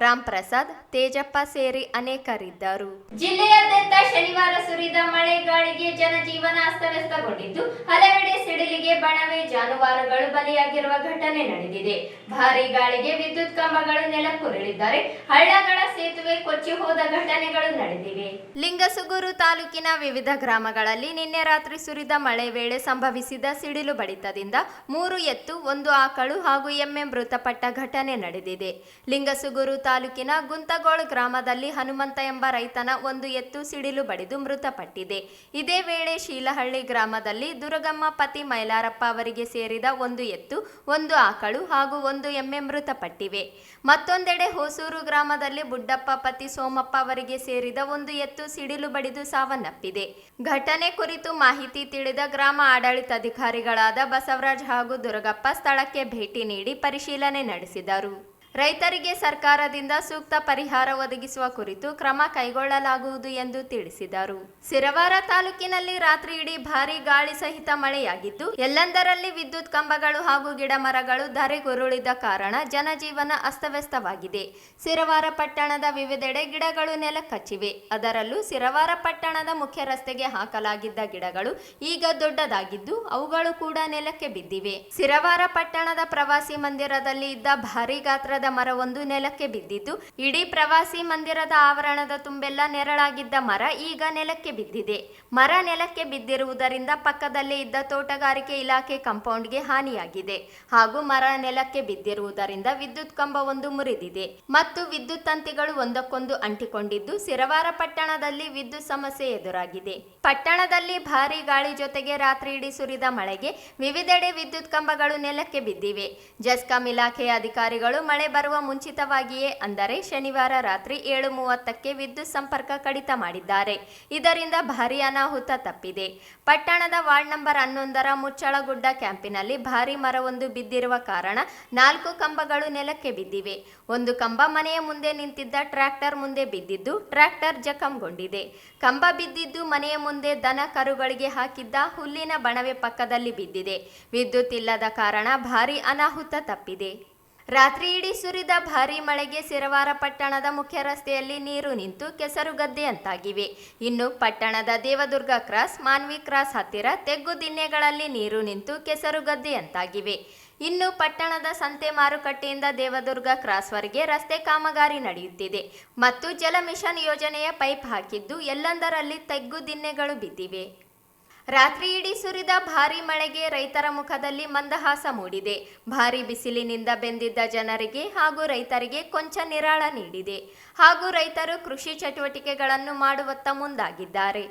ರಾಮ್ ಪ್ರಸಾದ್, ತೇಜಪ್ಪ ಸೇರಿ ಅನೇಕರಿದ್ದರು. ಜಿಲ್ಲೆಯಾದ್ಯಂತ ಶನಿವಾರ ಸುರಿದ ಮಳೆ ಗಾಳಿಗೆ ಜನಜೀವನ ಅಸ್ತವ್ಯಸ್ತಗೊಂಡಿದ್ದು, ಹಲವೆಡೆ ಸಿಡಿಲಿಗೆ ಬಣವೆ ಜಾನುವಾರುಗಳು ಬಲಿಯಾಗಿರುವ ಘಟನೆ ನಡೆದಿದೆ. ಭಾರೀ ಗಾಳಿಗೆ ವಿದ್ಯುತ್ ಕಂಬಗಳು ನೆಲಕ್ಕುರುಳಿದ್ದಾರೆ. ಹಳ್ಳಗಳ ಸೇತುವೆ ಕೊಚ್ಚಿ ಹೋದ ಘಟನೆಗಳು ನಡೆದಿವೆ. ಲಿಂಗಸುಗೂರು ತಾಲೂಕಿನ ವಿವಿಧ ಗ್ರಾಮಗಳಲ್ಲಿ ನಿನ್ನೆ ರಾತ್ರಿ ಸುರಿದ ಮಳೆ ವೇಳೆ ಸಂಭವಿಸಿದ ಸಿಡಿಲು ಬಡಿತದಿಂದ 3 ಎತ್ತು, 1 ಆಕಳು ಹಾಗೂ ಎಮ್ಮೆ ಮೃತಪಟ್ಟ ಘಟನೆ ನಡೆದಿದೆ. ಲಿಂಗಸುಗೂರು ತಾಲೂಕಿನ ಗುಂತಗೋಳ್ ಗ್ರಾಮದಲ್ಲಿ ಹನುಮಂತ ಎಂಬ ರೈತನ 1 ಎತ್ತು ಸಿಡಿಲು ಬಡಿದು ಮೃತಪಟ್ಟಿದೆ. ಇದೇ ವೇಳೆ ಶೀಲಹಳ್ಳಿ ಗ್ರಾಮದಲ್ಲಿ ದುರ್ಗಮ್ಮ ಪತಿ ಮೈಲಾರಪ್ಪ ಅವರಿಗೆ ಸೇರಿದ 1 ಎತ್ತು, 1 ಆಕಳು ಹಾಗೂ 1 ಎಮ್ಮೆ ಮೃತಪಟ್ಟಿವೆ. ಮತ್ತೊಂದೆಡೆ ಹೊಸೂರು ಗ್ರಾಮದಲ್ಲಿ ಬುಡ್ಡಪ್ಪ ಪತಿ ಸೋಮಪ್ಪ ಅವರಿಗೆ ಸೇರಿದ 1 ಎತ್ತು ಸಿಡಿಲು ಬಡಿದು ಸಾವನ್ನಪ್ಪಿದೆ. ಘಟನೆ ಕುರಿತು ಮಾಹಿತಿ ತಿಳಿದ ಗ್ರಾಮ ಆಡಳಿತಾಧಿಕಾರಿಗಳಾದ ಬಸವರಾಜ್ ಹಾಗೂ ದುರ್ಗಪ್ಪ ಸ್ಥಳಕ್ಕೆ ಭೇಟಿ ನೀಡಿ ಪರಿಶೀಲನೆ ನಡೆಸಿದರು. ರೈತರಿಗೆ ಸರ್ಕಾರದಿಂದ ಸೂಕ್ತ ಪರಿಹಾರ ಒದಗಿಸುವ ಕುರಿತು ಕ್ರಮ ಕೈಗೊಳ್ಳಲಾಗುವುದು ಎಂದು ತಿಳಿಸಿದರು. ಸಿರವಾರ ತಾಲೂಕಿನಲ್ಲಿ ರಾತ್ರಿ ಇಡೀ ಭಾರೀ ಗಾಳಿ ಸಹಿತ ಮಳೆಯಾಗಿದ್ದು, ಎಲ್ಲೆಂದರಲ್ಲಿ ವಿದ್ಯುತ್ ಕಂಬಗಳು ಹಾಗೂ ಗಿಡ ಮರಗಳು ಧರೆಗುರುಳಿದ ಕಾರಣ ಜನಜೀವನ ಅಸ್ತವ್ಯಸ್ತವಾಗಿದೆ. ಸಿರವಾರ ಪಟ್ಟಣದ ವಿವಿಧೆಡೆ ಗಿಡಗಳು ನೆಲಕಚ್ಚಿವೆ. ಅದರಲ್ಲೂ ಸಿರವಾರ ಪಟ್ಟಣದ ಮುಖ್ಯ ರಸ್ತೆಗೆ ಹಾಕಲಾಗಿದ್ದ ಗಿಡಗಳು ಈಗ ದೊಡ್ಡದಾಗಿದ್ದು, ಅವುಗಳು ಕೂಡ ನೆಲಕ್ಕೆ ಬಿದ್ದಿವೆ. ಸಿರವಾರ ಪಟ್ಟಣದ ಪ್ರವಾಸಿ ಮಂದಿರದಲ್ಲಿ ಇದ್ದ ಭಾರೀ ಗಾತ್ರದ ಮರವೊಂದು ನೆಲಕ್ಕೆ ಬಿದ್ದಿದ್ದು, ಇಡೀ ಪ್ರವಾಸಿ ಮಂದಿರದ ಆವರಣದ ತುಂಬೆಲ್ಲ ನೆರಳಾಗಿದ್ದ ಮರ ಈಗ ನೆಲಕ್ಕೆ ಬಿದ್ದಿದೆ. ಮರ ನೆಲಕ್ಕೆ ಬಿದ್ದಿರುವುದರಿಂದ ಪಕ್ಕದಲ್ಲೇ ಇದ್ದ ತೋಟಗಾರಿಕೆ ಇಲಾಖೆ ಕಾಂಪೌಂಡ್ಗೆ ಹಾನಿಯಾಗಿದೆ ಹಾಗೂ ಮರ ನೆಲಕ್ಕೆ ಬಿದ್ದಿರುವುದರಿಂದ ವಿದ್ಯುತ್ ಕಂಬವೊಂದು ಮುರಿದಿದೆ ಮತ್ತು ವಿದ್ಯುತ್ ತಂತಿಗಳು ಒಂದಕ್ಕೊಂದು ಅಂಟಿಕೊಂಡಿದ್ದು, ಸಿರವಾರ ಪಟ್ಟಣದಲ್ಲಿ ವಿದ್ಯುತ್ ಸಮಸ್ಯೆ ಎದುರಾಗಿದೆ. ಪಟ್ಟಣದಲ್ಲಿ ಭಾರೀ ಗಾಳಿ ಜೊತೆಗೆ ರಾತ್ರಿ ಇಡೀ ಸುರಿದ ಮಳೆಗೆ ವಿವಿಧೆಡೆ ವಿದ್ಯುತ್ ಕಂಬಗಳು ನೆಲಕ್ಕೆ ಬಿದ್ದಿವೆ. ಜೆಸ್ಕಾಂ ಇಲಾಖೆಯ ಅಧಿಕಾರಿಗಳು ಮಳೆ ಬರುವ ಮುಂಚಿತವಾಗಿಯೇ ಅಂದರೆ ಶನಿವಾರ ರಾತ್ರಿ 7:30ಕ್ಕೆ ವಿದ್ಯುತ್ ಸಂಪರ್ಕ ಕಡಿತ ಮಾಡಿದ್ದಾರೆ. ಇದರಿಂದ ಭಾರೀ ಅನಾಹುತ ತಪ್ಪಿದೆ. ಪಟ್ಟಣದ ವಾರ್ಡ್ ನಂಬರ್ 11ರ ಮುಚ್ಚಳಗುಡ್ಡ ಕ್ಯಾಂಪಿನಲ್ಲಿ ಭಾರೀ ಮರವೊಂದು ಬಿದ್ದಿರುವ ಕಾರಣ 4 ಕಂಬಗಳು ನೆಲಕ್ಕೆ ಬಿದ್ದಿವೆ. ಒಂದು ಕಂಬ ಮನೆಯ ಮುಂದೆ ನಿಂತಿದ್ದ ಟ್ರ್ಯಾಕ್ಟರ್ ಮುಂದೆ ಬಿದ್ದಿದ್ದು ಟ್ರ್ಯಾಕ್ಟರ್ ಜಖಂಗೊಂಡಿದೆ. ಕಂಬ ಬಿದ್ದಿದ್ದು ಮನೆಯ ಮುಂದೆ ದನ ಕರುಗಳಿಗೆ ಹಾಕಿದ್ದ ಹುಲ್ಲಿನ ಬಣವೆ ಪಕ್ಕದಲ್ಲಿ ಬಿದ್ದಿದೆ. ವಿದ್ಯುತ್ ಇಲ್ಲದ ಕಾರಣ ಭಾರೀ ಅನಾಹುತ ತಪ್ಪಿದೆ. ರಾತ್ರಿ ಇಡೀ ಸುರಿದ ಭಾರೀ ಮಳೆಗೆ ಸಿರವಾರ ಪಟ್ಟಣದ ಮುಖ್ಯ ರಸ್ತೆಯಲ್ಲಿ ನೀರು ನಿಂತು ಕೆಸರುಗದ್ದೆಯಂತಾಗಿವೆ. ಇನ್ನು ಪಟ್ಟಣದ ದೇವದುರ್ಗ ಕ್ರಾಸ್, ಮಾನ್ವಿ ಕ್ರಾಸ್ ಹತ್ತಿರ ತೆಗ್ಗು ದಿಣ್ಣೆಗಳಲ್ಲಿ ನೀರು ನಿಂತು ಕೆಸರುಗದ್ದೆಯಂತಾಗಿವೆ. ಇನ್ನು ಪಟ್ಟಣದ ಸಂತೆ ಮಾರುಕಟ್ಟೆಯಿಂದ ದೇವದುರ್ಗ ಕ್ರಾಸ್ವರೆಗೆ ರಸ್ತೆ ಕಾಮಗಾರಿ ನಡೆಯುತ್ತಿದೆ ಮತ್ತು ಜಲ ಮಿಷನ್ ಯೋಜನೆಯ ಪೈಪ್ ಹಾಕಿದ್ದು ಎಲ್ಲೆಂದರಲ್ಲಿ ತೆಗ್ಗು ದಿಣ್ಣೆಗಳು ಬಿದ್ದಿವೆ. ರಾತ್ರಿ ಇಡೀ ಸುರಿದ ಭಾರೀ ಮಳೆಗೆ ರೈತರ ಮುಖದಲ್ಲಿ ಮಂದಹಾಸ ಮೂಡಿದೆ. ಭಾರೀ ಬಿಸಿಲಿನಿಂದ ಬೆಂದಿದ್ದ ಜನರಿಗೆ ಹಾಗೂ ರೈತರಿಗೆ ಕೊಂಚ ನಿರಾಳ ನೀಡಿದೆ ಹಾಗೂ ರೈತರು ಕೃಷಿ ಚಟುವಟಿಕೆಗಳನ್ನು ಮಾಡುವತ್ತ ಮುಂದಾಗಿದ್ದಾರೆ.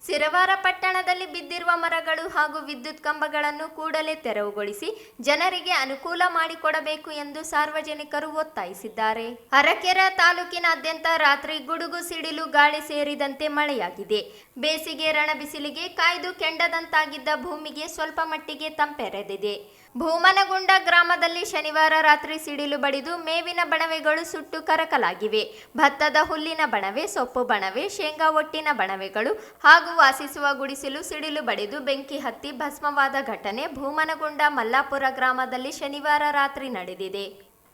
ಸಿರವಾರ ಪಟ್ಟಣದಲ್ಲಿ ಬಿದ್ದಿರುವ ಮರಗಳು ಹಾಗೂ ವಿದ್ಯುತ್ ಕಂಬಗಳನ್ನು ಕೂಡಲೇ ತೆರವುಗೊಳಿಸಿ ಜನರಿಗೆ ಅನುಕೂಲ ಮಾಡಿಕೊಡಬೇಕು ಎಂದು ಸಾರ್ವಜನಿಕರು ಒತ್ತಾಯಿಸಿದ್ದಾರೆ. ಅರಕೆರೆ ತಾಲೂಕಿನಾದ್ಯಂತ ರಾತ್ರಿ ಗುಡುಗು ಸಿಡಿಲು ಗಾಳಿ ಸೇರಿದಂತೆ ಮಳೆಯಾಗಿದೆ. ಬೇಸಿಗೆ ರಣ ಬಿಸಿಲಿಗೆ ಕಾಯ್ದು ಕೆಂಡದಂತಾಗಿದ್ದ ಭೂಮಿಗೆ ಸ್ವಲ್ಪ ಮಟ್ಟಿಗೆ ತಂಪೆರೆದಿದೆ. ಭೂಮನಗುಂಡ ಗ್ರಾಮದಲ್ಲಿ ಶನಿವಾರ ರಾತ್ರಿ ಸಿಡಿಲು ಬಡಿದು ಮೇವಿನ ಬಣವೆಗಳು ಸುಟ್ಟು ಕರಕಲಾಗಿವೆ. ಭತ್ತದ ಹುಲ್ಲಿನ ಬಣವೆ, ಸೊಪ್ಪು ಬಣವೆ, ಶೇಂಗಾ ಒಟ್ಟಿನ ಬಣವೆಗಳು ಹಾಗೂ ವಾಸಿಸುವ ಗುಡಿಸಲು ಸಿಡಿಲು ಬಡಿದು ಬೆಂಕಿ ಹತ್ತಿ ಭಸ್ಮವಾದ ಘಟನೆ ಭೂಮನಗುಂಡ ಮಲ್ಲಾಪುರ ಗ್ರಾಮದಲ್ಲಿ ಶನಿವಾರ ರಾತ್ರಿ ನಡೆದಿದೆ.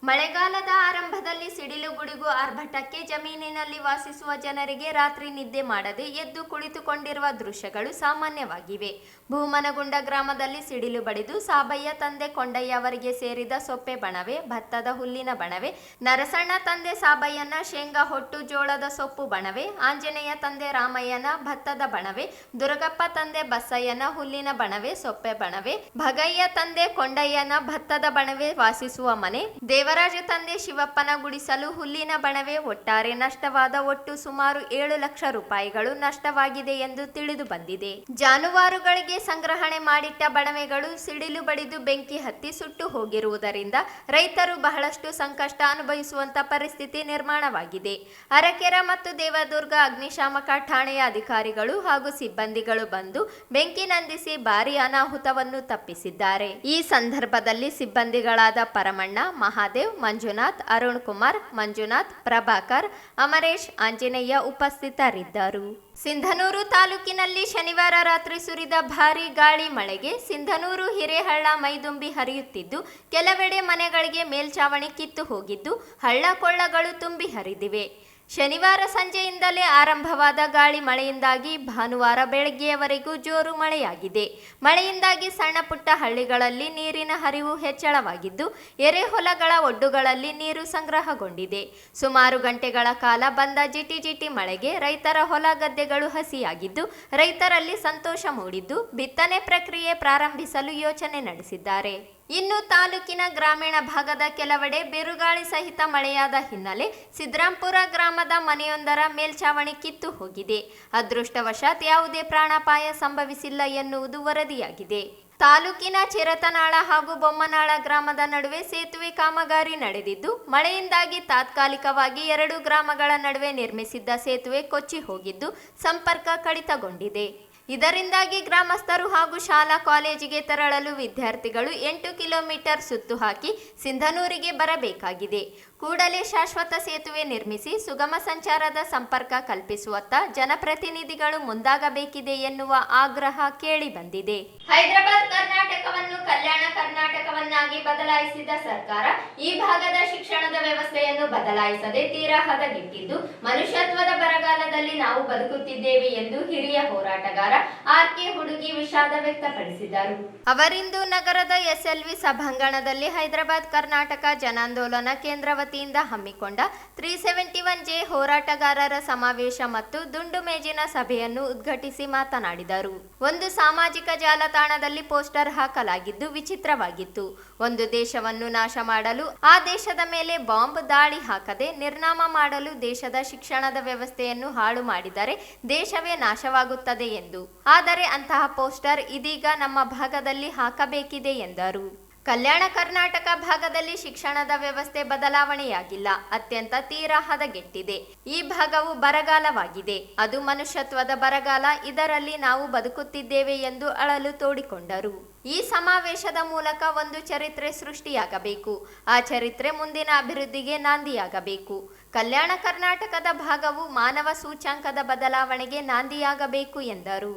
ಮಳೆಗಾಲದ ಆರಂಭದಲ್ಲಿ ಸಿಡಿಲು ಗುಡುಗು ಆರ್ಭಟಕ್ಕೆ ಜಮೀನಿನಲ್ಲಿ ವಾಸಿಸುವ ಜನರಿಗೆ ರಾತ್ರಿ ನಿದ್ದೆ ಮಾಡದೆ ಎದ್ದು ಕುಳಿತುಕೊಂಡಿರುವ ದೃಶ್ಯಗಳು ಸಾಮಾನ್ಯವಾಗಿವೆ. ಭೂಮನಗುಂಡ ಗ್ರಾಮದಲ್ಲಿ ಸಿಡಿಲು ಬಡಿದು ಸಾಬಯ್ಯ ತಂದೆ ಕೊಂಡಯ್ಯ ಅವರಿಗೆ ಸೇರಿದ ಸೊಪ್ಪೆ ಬಣವೆ, ಭತ್ತದ ಹುಲ್ಲಿನ ಬಣವೆ, ನರಸಣ್ಣ ತಂದೆ ಸಾಬಯ್ಯನ ಶೇಂಗಾ ಹೊಟ್ಟು ಜೋಳದ ಸೊಪ್ಪು ಬಣವೆ, ಆಂಜನೇಯ ತಂದೆ ರಾಮಯ್ಯನ ಭತ್ತದ ಬಣವೆ, ದುರ್ಗಪ್ಪ ತಂದೆ ಬಸಯ್ಯನ ಹುಲ್ಲಿನ ಬಣವೆ, ಸೊಪ್ಪೆ ಬಣವೆ, ಭಗಯ್ಯ ತಂದೆ ಕೊಂಡಯ್ಯನ ಭತ್ತದ ಬಣವೆ ವಾಸಿಸುವ ಮನೆ, ದೇವರಾಜ ತಂದೆ ಶಿವಪ್ಪನ ಗುಡಿಸಲು ಹುಲ್ಲಿನ ಬಣವೆ. ಒಟ್ಟಾರೆ ನಷ್ಟವಾದ ಒಟ್ಟು ಸುಮಾರು 7 ಲಕ್ಷ ರೂಪಾಯಿಗಳು ನಷ್ಟವಾಗಿದೆ ಎಂದು ತಿಳಿದು ಬಂದಿದೆ. ಜಾನುವಾರುಗಳಿಗೆ ಸಂಗ್ರಹಣೆ ಮಾಡಿಟ್ಟ ಬಣವೆಗಳು ಸಿಡಿಲು ಬಡಿದು ಬೆಂಕಿ ಹತ್ತಿ ಸುಟ್ಟು ಹೋಗಿರುವುದರಿಂದ ರೈತರು ಬಹಳಷ್ಟು ಸಂಕಷ್ಟ ಅನುಭವಿಸುವಂತ ಪರಿಸ್ಥಿತಿ ನಿರ್ಮಾಣವಾಗಿದೆ. ಅರಕೆರೆ ಮತ್ತು ದೇವದುರ್ಗ ಅಗ್ನಿಶಾಮಕ ಠಾಣೆಯ ಅಧಿಕಾರಿಗಳು ಹಾಗೂ ಸಿಬ್ಬಂದಿಗಳು ಬಂದು ಬೆಂಕಿ ನಂದಿಸಿ ಭಾರೀ ಅನಾಹುತವನ್ನು ತಪ್ಪಿಸಿದ್ದಾರೆ. ಈ ಸಂದರ್ಭದಲ್ಲಿ ಸಿಬ್ಬಂದಿಗಳಾದ ಪರಮಣ್ಣ, ಮಹಾದೇವ್, ಮಂಜುನಾಥ್, ಅರುಣ್ ಕುಮಾರ್, ಮಂಜುನಾಥ್, ಪ್ರಭಾಕರ್, ಅಮರೇಶ್, ಆಂಜನೇಯ ಉಪಸ್ಥಿತರಿದ್ದರು. ಸಿಂಧನೂರು ತಾಲೂಕಿನಲ್ಲಿ ಶನಿವಾರ ರಾತ್ರಿ ಸುರಿದ ಭಾರೀ ಗಾಳಿ ಮಳೆಗೆ ಸಿಂಧನೂರು ಹಿರೇಹಳ್ಳ ಮೈದುಂಬಿ ಹರಿಯುತ್ತಿದ್ದು ಕೆಲವೆಡೆ ಮನೆಗಳಿಗೆ ಮೇಲ್ಛಾವಣಿ ಕಿತ್ತು ಹೋಗಿದ್ದು ಹಳ್ಳ ಕೊಳ್ಳಗಳು ತುಂಬಿ ಹರಿದಿವೆ. ಶನಿವಾರ ಸಂಜೆಯಿಂದಲೇ ಆರಂಭವಾದ ಗಾಳಿ ಮಳೆಯಿಂದಾಗಿ ಭಾನುವಾರ ಬೆಳಗ್ಗೆಯವರೆಗೂ ಜೋರು ಮಳೆಯಾಗಿದೆ. ಮಳೆಯಿಂದಾಗಿ ಸಣ್ಣ ಪುಟ್ಟ ಹಳ್ಳಿಗಳಲ್ಲಿ ನೀರಿನ ಹರಿವು ಹೆಚ್ಚಳವಾಗಿದ್ದು ಎರೆಹೊಲಗಳ ಒಡ್ಡುಗಳಲ್ಲಿ ನೀರು ಸಂಗ್ರಹಗೊಂಡಿದೆ. ಸುಮಾರು ಗಂಟೆಗಳ ಕಾಲ ಬಂದ ಜಿಟಿ ಮಳೆಗೆ ರೈತರ ಹೊಲ ಗದ್ದೆಗಳು ಹಸಿಯಾಗಿದ್ದು ರೈತರಲ್ಲಿ ಸಂತೋಷ ಮೂಡಿದ್ದು ಬಿತ್ತನೆ ಪ್ರಕ್ರಿಯೆ ಪ್ರಾರಂಭಿಸಲು ಯೋಚನೆ ನಡೆಸಿದ್ದಾರೆ. ಇನ್ನು ತಾಲೂಕಿನ ಗ್ರಾಮೀಣ ಭಾಗದ ಕೆಲವೆಡೆ ಬಿರುಗಾಳಿ ಸಹಿತ ಮಳೆಯಾದ ಹಿನ್ನೆಲೆ ಸಿದ್ರಾಂಪುರ ಗ್ರಾಮದ ಮನೆಯೊಂದರ ಮೇಲ್ಛಾವಣಿ ಕಿತ್ತು ಹೋಗಿದೆ. ಅದೃಷ್ಟವಶಾತ್ ಯಾವುದೇ ಪ್ರಾಣಾಪಾಯ ಸಂಭವಿಸಿಲ್ಲ ಎನ್ನುವುದು ವರದಿಯಾಗಿದೆ. ತಾಲೂಕಿನ ಚಿರತನಾಳ ಹಾಗೂ ಬೊಮ್ಮನಾಳ ಗ್ರಾಮದ ನಡುವೆ ಸೇತುವೆ ಕಾಮಗಾರಿ ನಡೆದಿದ್ದು ಮಳೆಯಿಂದಾಗಿ ತಾತ್ಕಾಲಿಕವಾಗಿ 2 ಗ್ರಾಮಗಳ ನಡುವೆ ನಿರ್ಮಿಸಿದ್ದ ಸೇತುವೆ ಕೊಚ್ಚಿ ಹೋಗಿದ್ದು ಸಂಪರ್ಕ ಕಡಿತಗೊಂಡಿದೆ. ಇದರಿಂದಾಗಿ ಗ್ರಾಮಸ್ಥರು ಹಾಗೂ ಶಾಲಾ ಕಾಲೇಜಿಗೆ ತೆರಳಲು ವಿದ್ಯಾರ್ಥಿಗಳು 8 ಕಿಲೋಮೀಟರ್ ಸುತ್ತು ಹಾಕಿ ಸಿಂಧನೂರಿಗೆ ಬರಬೇಕಾಗಿದೆ. ಕೂಡಲೇ ಶಾಶ್ವತ ಸೇತುವೆ ನಿರ್ಮಿಸಿ ಸುಗಮ ಸಂಚಾರದ ಸಂಪರ್ಕ ಕಲ್ಪಿಸುವತ್ತ ಜನಪ್ರತಿನಿಧಿಗಳು ಮುಂದಾಗಬೇಕಿದೆ ಎನ್ನುವ ಆಗ್ರಹ ಕೇಳಿಬಂದಿದೆ. ಹೈದರಾಬಾದ್ ಕರ್ನಾಟಕವನ್ನು ಕಲ್ಯಾಣ ಕರ್ನಾಟಕವನ್ನಾಗಿ ಬದಲಾಯಿಸಿದ ಸರ್ಕಾರ ಈ ಭಾಗದ ಶಿಕ್ಷಣದ ವ್ಯವಸ್ಥೆಯನ್ನು ಬದಲಾಯಿಸದೆ ತೀರಾ ಹದಗೆಟ್ಟಿದ್ದು ಮನುಷ್ಯತ್ವದ ಬರಗಾಲದಲ್ಲಿ ನಾವು ಬದುಕುತ್ತಿದ್ದೇವೆ ಎಂದು ಹಿರಿಯ ಹೋರಾಟಗಾರ ಆರ್.ಕೆ. ಹುಡುಗಿ ವಿಷಾದ ವ್ಯಕ್ತಪಡಿಸಿದರು. ಅವರಿಂದು ನಗರದ ಎಸ್ಎಲ್ವಿ ಸಭಾಂಗಣದಲ್ಲಿ ಹೈದರಾಬಾದ್ ಕರ್ನಾಟಕ ಜನಾಂದೋಲನ ಕೇಂದ್ರ ವತಿಯಿಂದ ಹಮ್ಮಿಕೊಂಡ 371 ಹೋರಾಟಗಾರರ ಸಮಾವೇಶ ಮತ್ತು ದುಂಡು ಮೇಜಿನ ಸಭೆಯನ್ನು ಉದ್ಘಾಟಿಸಿ ಮಾತನಾಡಿದರು. ಒಂದು ಸಾಮಾಜಿಕ ಜಾಲತಾಣದಲ್ಲಿ ಪೋಸ್ಟರ್ ಹಾಕಲಾಗಿದ್ದು ವಿಚಿತ್ರವಾಗಿತ್ತು. ಒಂದು ದೇಶವನ್ನು ನಾಶ ಮಾಡಲು ಆ ದೇಶದ ಮೇಲೆ ಬಾಂಬ್ ದಾಳಿ ಹಾಕದೆ ನಿರ್ನಾಮ ಮಾಡಲು ದೇಶದ ಶಿಕ್ಷಣದ ವ್ಯವಸ್ಥೆಯನ್ನು ಹಾಳು ಮಾಡಿದರೆ ದೇಶವೇ ನಾಶವಾಗುತ್ತದೆ ಎಂದು. ಆದರೆ ಅಂತಹ ಪೋಸ್ಟರ್ ಇದೀಗ ನಮ್ಮ ಭಾಗದಲ್ಲಿ ಹಾಕಬೇಕಿದೆ ಎಂದರು. ಕಲ್ಯಾಣ ಕರ್ನಾಟಕ ಭಾಗದಲ್ಲಿ ಶಿಕ್ಷಣದ ವ್ಯವಸ್ಥೆ ಬದಲಾವಣೆಯಾಗಿಲ್ಲ, ಅತ್ಯಂತ ತೀರಾ ಹದಗೆಟ್ಟಿದೆ. ಈ ಭಾಗವು ಬರಗಾಲವಾಗಿದೆ, ಅದು ಮನುಷ್ಯತ್ವದ ಬರಗಾಲ. ಇದರಲ್ಲಿ ನಾವು ಬದುಕುತ್ತಿದ್ದೇವೆ ಎಂದು ಅಳಲು ತೋಡಿಕೊಂಡರು. ಈ ಸಮಾವೇಶದ ಮೂಲಕ ಒಂದು ಚರಿತ್ರೆ ಸೃಷ್ಟಿಯಾಗಬೇಕು. ಆ ಚರಿತ್ರೆ ಮುಂದಿನ ಅಭಿವೃದ್ಧಿಗೆ ನಾಂದಿಯಾಗಬೇಕು. ಕಲ್ಯಾಣ ಕರ್ನಾಟಕದ ಭಾಗವು ಮಾನವ ಸೂಚ್ಯಂಕದ ಬದಲಾವಣೆಗೆ ನಾಂದಿಯಾಗಬೇಕು ಎಂದರು.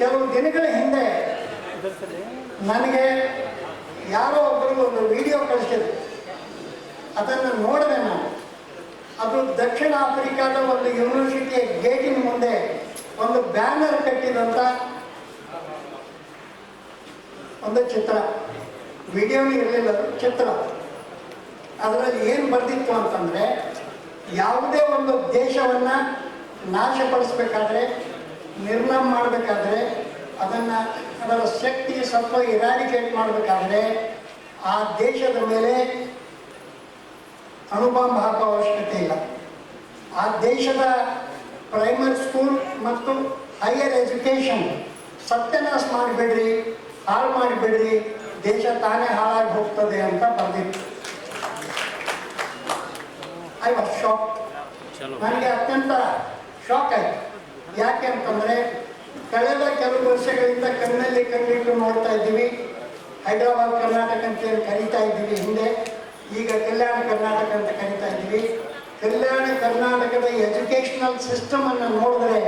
ಕೆಲವು ದಿನಗಳ ಹಿಂದೆ ನನಗೆ ಯಾರೋ ಒಬ್ಬರು ಒಂದು ವಿಡಿಯೋ ಕಳಿಸಿದ್ರು. ಅದನ್ನು ನೋಡಿದೆ ನಾನು. ಅದು ದಕ್ಷಿಣ ಆಫ್ರಿಕಾದ ಒಂದು ಯೂನಿವರ್ಸಿಟಿಯ ಗೇಟಿನ ಮುಂದೆ ಒಂದು ಬ್ಯಾನರ್ ಕಟ್ಟಿದಂಥ ಒಂದು ಚಿತ್ರ. ವಿಡಿಯೋನೇ ಇರಲಿಲ್ಲ, ಚಿತ್ರ. ಅದರಲ್ಲಿ ಏನು ಬರೆದಿತ್ತು ಅಂತಂದರೆ, ಯಾವುದೇ ಒಂದು ದೇಶವನ್ನು ನಾಶಪಡಿಸ್ಬೇಕಾದ್ರೆ, ನಿರ್ನಾಮ ಮಾಡಬೇಕಾದ್ರೆ, ಅದರ ಶಕ್ತಿ ಸ್ವಲ್ಪ ಇರಾಡಿಕೇಟ್ ಮಾಡಬೇಕಾದ್ರೆ ಆ ದೇಶದ ಮೇಲೆ ಅಣುಬಾಂಬ್ ಹಾಕೋ ಅವಶ್ಯಕತೆ ಇಲ್ಲ. ಆ ದೇಶದ ಪ್ರೈಮರಿ ಸ್ಕೂಲ್ ಮತ್ತು ಹೈಯರ್ ಎಜುಕೇಷನ್ ಸತ್ಯನಾಶ ಮಾಡಿಬಿಡ್ರಿ, ಹಾಳು ಮಾಡಿಬಿಡ್ರಿ, ದೇಶ ತಾನೇ ಹಾಳಾಗಿ ಹೋಗ್ತದೆ ಅಂತ ಬರೆದಿತ್ತು. I was shock. ನನಗೆ ಅತ್ಯಂತ ಶಾಕ್ ಆಯಿತು. ಯಾಕೆ ಅಂತಂದರೆ, ಕಳೆದ ಕೆಲವು ವರ್ಷಗಳಿಂದ ಕಣ್ಣಲ್ಲಿ ಕಣ್ಣಿಟ್ಟು ನೋಡ್ತಾ ಇದ್ದೀವಿ. ಹೈದರಾಬಾದ್ ಕರ್ನಾಟಕ ಅಂತ ಕರೀತಾ ಇದ್ದೀವಿ ಹಿಂದೆ, ಈಗ ಕಲ್ಯಾಣ ಕರ್ನಾಟಕ ಅಂತ ಕರೀತಾ ಇದ್ದೀವಿ. ಕಲ್ಯಾಣ ಕರ್ನಾಟಕದ ಎಜುಕೇಷನಲ್ ಸಿಸ್ಟಮನ್ನು ನೋಡಿದ್ರೆ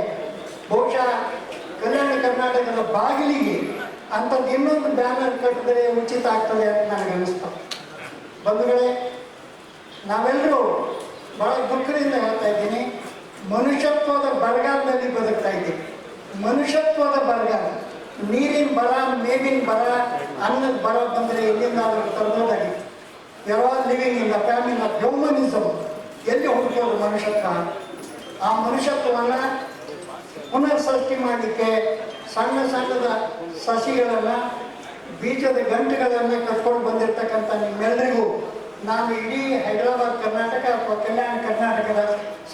ಬಹುಶಃ ಕಲ್ಯಾಣ ಕರ್ನಾಟಕದ ಬಾಗಿಲಿಗೆ ಅಂಥದ್ದು ಇನ್ನೊಂದು ಬ್ಯಾನರ್ ಕಟ್ಟಿದರೆ ಉಚಿತ ಆಗ್ತದೆ ಅಂತ ನನಗೆ ಅನಿಸ್ತು. ಬಂಧುಗಳೇ, ನಾವೆಲ್ಲರೂ ಬಹಳ ದುಃಖದಿಂದ ಹೇಳ್ತಾ ಇದ್ದೀನಿ, ಮನುಷ್ಯತ್ವದ ಬರಗಾಲದಲ್ಲಿ ಬದುಕ್ತಾ ಇದ್ದೀವಿ. ಮನುಷ್ಯತ್ವದ ಬರಗಾಲ, ನೀರಿನ ಬರ, ಮೇವಿನ ಬರ, ಅನ್ನದ ಬರ ಬಂದರೆ ಎಲ್ಲಿಂದಾದರೂ ತರಬಹುದಾಗಿತ್ತು. ಯಾವಾಗ living in the family of humanism, ಎಲ್ಲಿ ಹುಡುಕೋದು ಮನುಷ್ಯತ್ವ? ಆ ಮನುಷ್ಯತ್ವವನ್ನು ಪುನರ್ ಸೃಷ್ಟಿ ಮಾಡಲಿಕ್ಕೆ ಸಣ್ಣ ಸಣ್ಣದ ಸಸಿಗಳನ್ನು, ಬೀಜದ ಗಂಟುಗಳನ್ನು ಕಟ್ಕೊಂಡು ಬಂದಿರತಕ್ಕಂಥ ನಿಮ್ಮೆಲ್ಲರಿಗೂ ನಾನು ಇಡೀ ಹೈದರಾಬಾದ್ ಕರ್ನಾಟಕ ಅಥವಾ ಕಲ್ಯಾಣ ಕರ್ನಾಟಕದ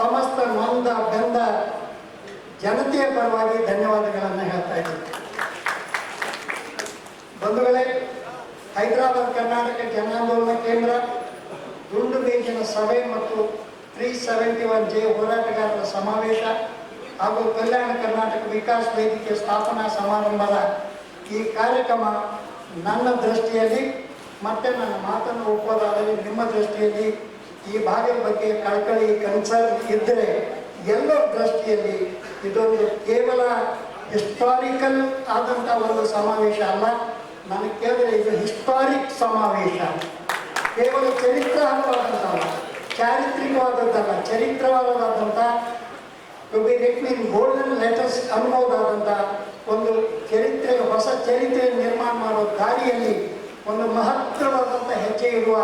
ಸಮಸ್ತ ನೊಂದ ಬೆಂದ ಜನತೆಯ ಪರವಾಗಿ ಧನ್ಯವಾದಗಳನ್ನು ಹೇಳ್ತಾ ಇದ್ದೀನಿ. ಬಂಧುಗಳೇ, ಹೈದರಾಬಾದ್ ಕರ್ನಾಟಕ ಜನಾಂದೋಲನ ಕೇಂದ್ರ, ದುಂಡು ಮೇಜಿನ ಸಭೆ ಮತ್ತು 371J ಹೋರಾಟಗಾರರ ಸಮಾವೇಶ ಹಾಗೂ ಕಲ್ಯಾಣ ಕರ್ನಾಟಕ ವಿಕಾಸ ವೇದಿಕೆ ಸ್ಥಾಪನಾ ಸಮಾರಂಭದ ಈ ಕಾರ್ಯಕ್ರಮ ನನ್ನ ದೃಷ್ಟಿಯಲ್ಲಿ, ಮತ್ತೆ ನನ್ನ ಮಾತನ್ನು ಒಪ್ಪೋದಾದರೆ ನಿಮ್ಮ ದೃಷ್ಟಿಯಲ್ಲಿ ಈ ಭಾಗದ ಬಗ್ಗೆ ಕಳಕಳಿ ಕನ್ಸರ್ನ್ ಇದ್ದರೆ ಎಲ್ಲರ ದೃಷ್ಟಿಯಲ್ಲಿ ಇದೊಂದು ಕೇವಲ ಹಿಸ್ಟಾರಿಕಲ್ ಆದಂಥ ಒಂದು ಸಮಾವೇಶ ಅಲ್ಲ. ನನಗೆ ಕೇಳಿದ್ರೆ ಇದು ಹಿಸ್ಟಾರಿಕ್ ಸಮಾವೇಶ. ಕೇವಲ ಚರಿತ್ರಾತ್ಮಕವಾದಂಥಲ್ಲ, ಚಾರಿತ್ರಿಕವಾದದ್ದಲ್ಲ, ಚರಿತ್ರವಾದಂಥ to be written in golden letters ಅನ್ಬೋದಾದಂಥ ಒಂದು ಚರಿತ್ರೆ, ಹೊಸ ಚರಿತ್ರೆ ನಿರ್ಮಾಣ ಮಾಡೋ ದಾರಿಯಲ್ಲಿ ಒಂದು ಮಹತ್ತರವಾದಂಥ ಹೆಜ್ಜೆ ಇರುವ.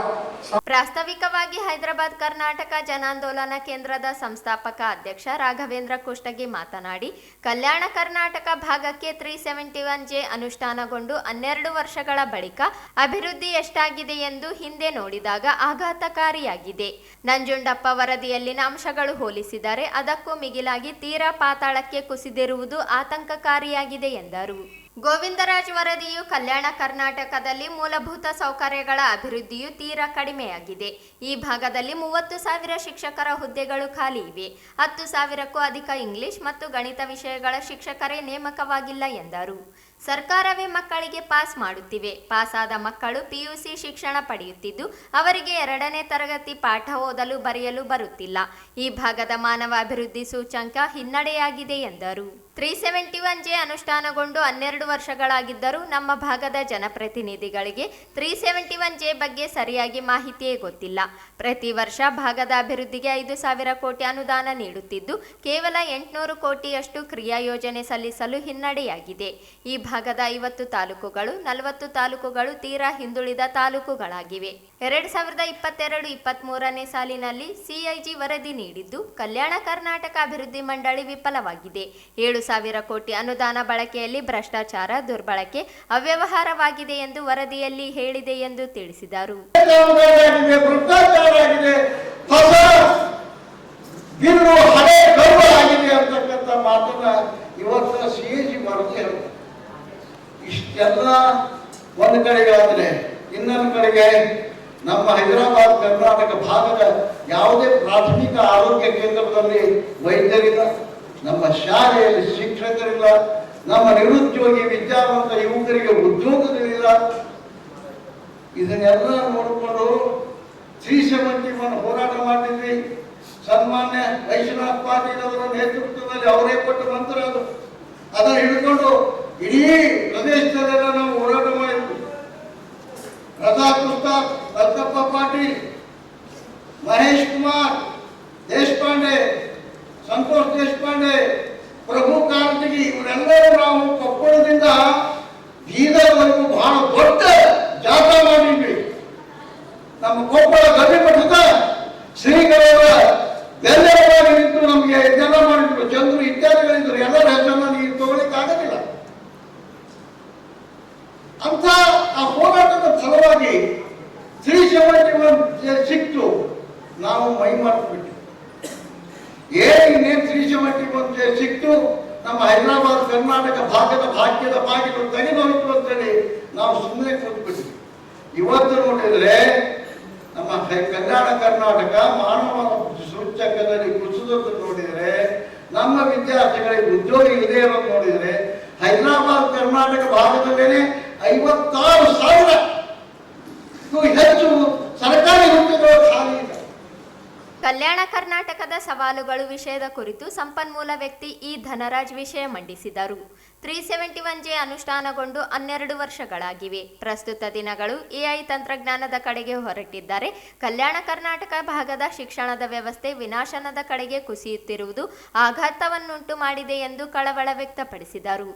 ಪ್ರಾಸ್ತಾವಿಕವಾಗಿ ಹೈದರಾಬಾದ್ ಕರ್ನಾಟಕ ಜನಾಂದೋಲನ ಕೇಂದ್ರದ ಸಂಸ್ಥಾಪಕ ಅಧ್ಯಕ್ಷ ರಾಘವೇಂದ್ರ ಕುಷ್ಟಗಿ ಮಾತನಾಡಿ, ಕಲ್ಯಾಣ ಕರ್ನಾಟಕ ಭಾಗಕ್ಕೆ 371J ಅನುಷ್ಠಾನಗೊಂಡು 12 ವರ್ಷಗಳ ಬಳಿಕ ಅಭಿವೃದ್ಧಿ ಎಷ್ಟಾಗಿದೆ ಎಂದು ಹಿಂದೆ ನೋಡಿದಾಗ ಆಘಾತಕಾರಿಯಾಗಿದೆ. ನಂಜುಂಡಪ್ಪ ವರದಿಯಲ್ಲಿನ ಅಂಶಗಳು ಹೋಲಿಸಿದರೆ ಅದಕ್ಕೂ ಮಿಗಿಲಾಗಿ ತೀರಾ ಪಾತಾಳಕ್ಕೆ ಕುಸಿದಿರುವುದು ಆತಂಕಕಾರಿಯಾಗಿದೆ ಎಂದರು. ಗೋವಿಂದರಾಜ್ ವರದಿಯು ಕಲ್ಯಾಣ ಕರ್ನಾಟಕದಲ್ಲಿ ಮೂಲಭೂತ ಸೌಕರ್ಯಗಳ ಅಭಿವೃದ್ಧಿಯು ತೀರಾ ಕಡಿಮೆಯಾಗಿದೆ. ಈ ಭಾಗದಲ್ಲಿ 30,000 ಶಿಕ್ಷಕರ ಹುದ್ದೆಗಳು ಖಾಲಿ ಇವೆ. 10,000ಕ್ಕೂ ಅಧಿಕ ಇಂಗ್ಲಿಷ್ ಮತ್ತು ಗಣಿತ ವಿಷಯಗಳ ಶಿಕ್ಷಕರೇ ನೇಮಕವಾಗಿಲ್ಲ ಎಂದರು. ಸರ್ಕಾರವೇ ಮಕ್ಕಳಿಗೆ ಪಾಸ್ ಮಾಡುತ್ತಿವೆ. ಪಾಸಾದ ಮಕ್ಕಳು PUC ಶಿಕ್ಷಣ ಪಡೆಯುತ್ತಿದ್ದು ಅವರಿಗೆ 2ನೇ ತರಗತಿ ಪಾಠ ಓದಲು ಬರೆಯಲು ಬರುತ್ತಿಲ್ಲ. ಈ ಭಾಗದ ಮಾನವ ಅಭಿವೃದ್ಧಿ ಸೂಚ್ಯಂಕ ಹಿನ್ನಡೆಯಾಗಿದೆ ಎಂದರು. 371J ಅನುಷ್ಠಾನಗೊಂಡು 12 ವರ್ಷಗಳಾಗಿದ್ದರೂ ನಮ್ಮ ಭಾಗದ ಜನಪ್ರತಿನಿಧಿಗಳಿಗೆ 371J ಬಗ್ಗೆ ಸರಿಯಾಗಿ ಮಾಹಿತಿಯೇ ಗೊತ್ತಿಲ್ಲ. ಪ್ರತಿ ವರ್ಷ ಭಾಗದ ಅಭಿವೃದ್ಧಿಗೆ 5,000 ಕೋಟಿ ಅನುದಾನ ನೀಡುತ್ತಿದ್ದು ಕೇವಲ 800 ಕೋಟಿಯಷ್ಟು ಕ್ರಿಯಾ ಯೋಜನೆ ಸಲ್ಲಿಸಲು ಹಿನ್ನಡೆಯಾಗಿದೆ. ಈ ಭಾಗದ 50 ತಾಲೂಕುಗಳು 40 ತಾಲೂಕುಗಳು ತೀರಾ ಹಿಂದುಳಿದ ತಾಲೂಕುಗಳಾಗಿವೆ. 2022-23ನೇ ಸಾಲಿನಲ್ಲಿ CIG ವರದಿ ನೀಡಿದ್ದು ಕಲ್ಯಾಣ ಕರ್ನಾಟಕ ಅಭಿವೃದ್ಧಿ ಮಂಡಳಿ ವಿಫಲವಾಗಿದೆ. 7,000 ಕೋಟಿ ಅನುದಾನ ಬಳಕೆಯಲ್ಲಿ ಭ್ರಷ್ಟಾಚಾರ, ದುರ್ಬಳಕೆ, ಅವ್ಯವಹಾರವಾಗಿದೆ ಎಂದು ವರದಿಯಲ್ಲಿ ಹೇಳಿದೆ ಎಂದು ತಿಳಿಸಿದರು. ಇವತ್ತು CIG ವರದಿ ಇಷ್ಟೆಲ್ಲ ಒಂದು ಕಡೆಗಾದರೆ ಇನ್ನೊಂದು ಕಡೆಗೆ ನಮ್ಮ ಹೈದರಾಬಾದ್ ಕರ್ನಾಟಕ ಭಾಗದ ಯಾವುದೇ ಪ್ರಾಥಮಿಕ ಆರೋಗ್ಯ ಕೇಂದ್ರದಲ್ಲಿ ವೈದ್ಯರಿಲ್ಲ, ನಮ್ಮ ಶಾಲೆಯಲ್ಲಿ ಶಿಕ್ಷಕರಿಲ್ಲ, ನಮ್ಮ ನಿರುದ್ಯೋಗಿ ವಿದ್ಯಾವಂತ ಯುವಕರಿಗೆ ಉದ್ಯೋಗಗಳಿಲ್ಲ. ಇದನ್ನೆಲ್ಲ ನೋಡಿಕೊಂಡು 371 ಹೋರಾಟ ಮಾಡಿದ್ವಿ. ಸನ್ಮಾನ್ಯ ವೈಶ್ವನಾಥ್ ಪಾಟೀಲ್ ಅವರ ನೇತೃತ್ವದಲ್ಲಿ ಅವರೇ ಕೊಟ್ಟ ಮಂತ್ರ ಅದು. ಅದನ್ನು ಹಿಡ್ಕೊಂಡು ಇಡೀ ಪ್ರದೇಶದಲ್ಲೆಲ್ಲ ನಾವು ಹೋರಾಟ ಮಾಡಿದ್ವಿ. ರಜಾಕ್ ಉಸ್ತಾದ್, ಅಲ್ತಪ್ಪ ಪಾಟೀಲ್, ಮಹೇಶ್ ಕುಮಾರ್ ದೇಶಪಾಂಡೆ, ಸಂತೋಷ್ ದೇಶಪಾಂಡೆ, ಪ್ರಭು ಕಾಂತಗಿ ಇವರೆಲ್ಲರೂ ನಾವು ಕೊಪ್ಪಳದಿಂದ ಬೀದರ್ವರೆಗೂ ಬಹಳ ದೊಡ್ಡ ಜಾಥಾ ಮಾಡಿದ್ವಿ. ನಮ್ಮ ಕೊಪ್ಪಳ ಗವಿಮಠದ ಶ್ರೀಗಳವರ ಬೆಲ್ಲವಾಗಿ ನಿಂತು ನಮಗೆ ಇದೆಲ್ಲ ಮಾಡಿದ್ರು. ಚಂದ್ರು ಇತ್ಯಾದಿಗಳಿದ್ರು. ಎಲ್ಲರ ಹೆಸರನ್ನು ನೀವು ತಗೊಳ್ಳಿಕ್ಕೆ ಆಗೋದಿಲ್ಲ. ಅಂತ ಆ ಹೋರಾಟದ ಫಲವಾಗಿ 371 ಸಿಕ್ತು. ನಾವು ಮೈ ಮಾಡಿಬಿಟ್ಟು ಇನ್ನೇನು 371 ಸಿಕ್ತು. ನಮ್ಮ ಹೈದರಾಬಾದ್ ಕರ್ನಾಟಕ ಭಾಗದ ಭಾಗ್ಯದ ಬಾಗಿಲು ತೆಗೆದೋಯ್ತು ಅಂತೇಳಿ ನಾವು ಸುಮ್ಮನೆ ಕೂತ್ಬಿಟ್ವಿ. ಇವತ್ತು ನೋಡಿದ್ರೆ ನಮ್ಮ ಕಲ್ಯಾಣ ಕರ್ನಾಟಕ ಮಾನವ ಸೂಚಕದಲ್ಲಿ ಕುಸಿದದ್ದು ನೋಡಿದರೆ, ನಮ್ಮ ವಿದ್ಯಾರ್ಥಿಗಳಿಗೆ ಉದ್ಯೋಗ ಇದೆ ಅನ್ನೋದು ನೋಡಿದರೆ, ಹೈದರಾಬಾದ್ ಕರ್ನಾಟಕ ಭಾಗದಲ್ಲೇನೆ 56,000 ಹೆಚ್ಚು ಸರ್ಕಾರಿ ಹುದ್ದೆಗಳ ಖಾಲಿ ಇದೆ. ಕಲ್ಯಾಣ ಕರ್ನಾಟಕದ ಸವಾಲುಗಳು ವಿಷಯದ ಕುರಿತು ಸಂಪನ್ಮೂಲ ವ್ಯಕ್ತಿ ಇ ಧನರಾಜ್ ವಿಷಯ ಮಂಡಿಸಿದರು. 371 ಅನುಷ್ಠಾನಗೊಂಡು 12 ವರ್ಷಗಳಾಗಿವೆ. ಪ್ರಸ್ತುತ ದಿನಗಳು ಎಐ ತಂತ್ರಜ್ಞಾನದ ಕಡೆಗೆ ಹೊರಟಿದ್ದಾರೆ. ಕಲ್ಯಾಣ ಕರ್ನಾಟಕ ಭಾಗದ ಶಿಕ್ಷಣದ ವ್ಯವಸ್ಥೆ ವಿನಾಶನದ ಕಡೆಗೆ ಕುಸಿಯುತ್ತಿರುವುದು ಆಘಾತವನ್ನುಂಟು ಮಾಡಿದೆ ಎಂದು ಕಳವಳ ವ್ಯಕ್ತಪಡಿಸಿದರು.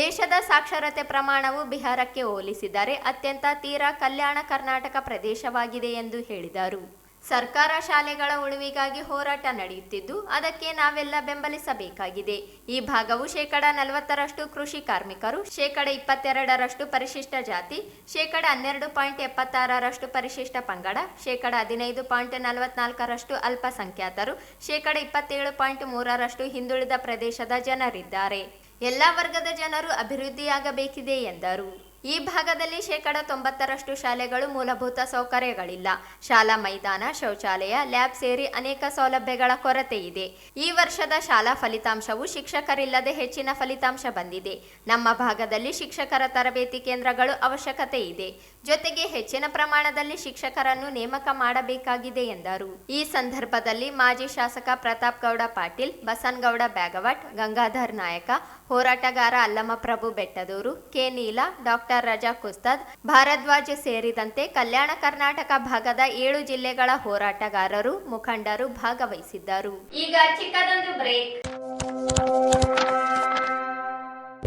ದೇಶದ ಸಾಕ್ಷರತೆ ಪ್ರಮಾಣವು ಬಿಹಾರಕ್ಕೆ ಹೋಲಿಸಿದರೆ ಅತ್ಯಂತ ತೀರಾ ಕಲ್ಯಾಣ ಕರ್ನಾಟಕ ಪ್ರದೇಶವಾಗಿದೆ ಎಂದು ಹೇಳಿದರು. ಸರ್ಕಾರ ಶಾಲೆಗಳ ಉಳಿವಿಗಾಗಿ ಹೋರಾಟ ನಡೆಯುತ್ತಿದ್ದು ಅದಕ್ಕೆ ನಾವೆಲ್ಲ ಬೆಂಬಲಿಸಬೇಕಾಗಿದೆ. ಈ ಭಾಗವು 40% ಕೃಷಿ ಕಾರ್ಮಿಕರು, 22% ಪರಿಶಿಷ್ಟ ಜಾತಿ, 12.76% ಪರಿಶಿಷ್ಟ ಪಂಗಡ, 15.44% ಅಲ್ಪಸಂಖ್ಯಾತರು, 27.3% ಹಿಂದುಳಿದ ಪ್ರದೇಶದ ಜನರಿದ್ದಾರೆ. ಎಲ್ಲ ವರ್ಗದ ಜನರು ಅಭಿವೃದ್ಧಿಯಾಗಬೇಕಿದೆ ಎಂದರು. ಈ ಭಾಗದಲ್ಲಿ 90% ಶಾಲೆಗಳು ಮೂಲಭೂತ ಸೌಕರ್ಯಗಳಿಲ್ಲ. ಶಾಲಾ ಮೈದಾನ, ಶೌಚಾಲಯ, ಲ್ಯಾಬ್ ಸೇರಿ ಅನೇಕ ಸೌಲಭ್ಯಗಳ ಕೊರತೆ ಇದೆ. ಈ ವರ್ಷದ ಶಾಲಾ ಫಲಿತಾಂಶವು ಶಿಕ್ಷಕರಿಲ್ಲದೆ ಹೆಚ್ಚಿನ ಫಲಿತಾಂಶ ಬಂದಿದೆ. ನಮ್ಮ ಭಾಗದಲ್ಲಿ ಶಿಕ್ಷಕರ ತರಬೇತಿ ಕೇಂದ್ರಗಳು ಅವಶ್ಯಕತೆ ಇದೆ. ಜೊತೆಗೆ ಹೆಚ್ಚಿನ ಪ್ರಮಾಣದಲ್ಲಿ ಶಿಕ್ಷಕರನ್ನು ನೇಮಕ ಮಾಡಬೇಕಾಗಿದೆ ಎಂದರು. ಈ ಸಂದರ್ಭದಲ್ಲಿ ಮಾಜಿ ಶಾಸಕ ಪ್ರತಾಪ್ ಗೌಡ ಪಾಟೀಲ್, ಬಸನಗೌಡ ಬ್ಯಾಗವಟ್, ಗಂಗಾಧರ್ ನಾಯಕ, ಹೋರಾಟಗಾರ ಅಲ್ಲಮ ಪ್ರಭು ಬೆಟ್ಟದೂರು, ಕೆ ನೀಲಾ, ಡಾಕ್ಟರ್ ರಜಾಕ್ ಉಸ್ತಾದ್, ಭಾರದ್ವಾಜ್ ಸೇರಿದಂತೆ ಕಲ್ಯಾಣ ಕರ್ನಾಟಕ ಭಾಗದ 7 ಜಿಲ್ಲೆಗಳ ಹೋರಾಟಗಾರರು, ಮುಖಂಡರು ಭಾಗವಹಿಸಿದ್ದರು. ಈಗ ಚಿಕ್ಕದೊಂದು break.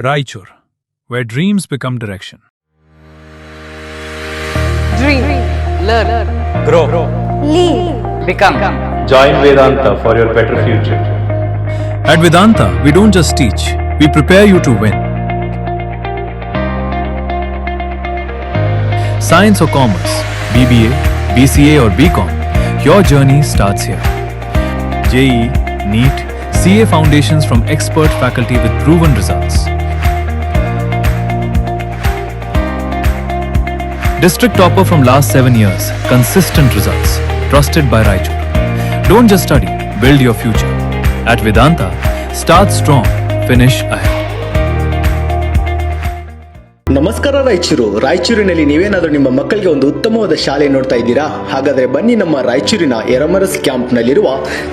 Raichur, where dreams become direction. Dream. Learn. Grow. Lead. Become. Join Vedanta for your better future. At Vedanta, we don't just teach, we prepare you to win. Science or commerce, BBA, BCA or BCom, your journey starts here. JEE, NEET, CA foundations from expert faculty with proven results. District topper from last 7 years, consistent results, trusted by Raichur. Don't just study, build your future. At Vedanta, start strong, finish ahead. ನಮಸ್ಕಾರ ರಾಯಚೂರಿನಲ್ಲಿ ನೀವೇನಾದರೂ ನಿಮ್ಮ ಮಕ್ಕಳಿಗೆ ಒಂದು ಉತ್ತಮವಾದ ಶಾಲೆ ನೋಡ್ತಾ ಇದ್ದೀರಾ? ಹಾಗಾದರೆ ಬನ್ನಿ ನಮ್ಮ ರಾಯಚೂರಿನ ಎರಮರಸ್ ಕ್ಯಾಂಪ್ನಲ್ಲಿರುವ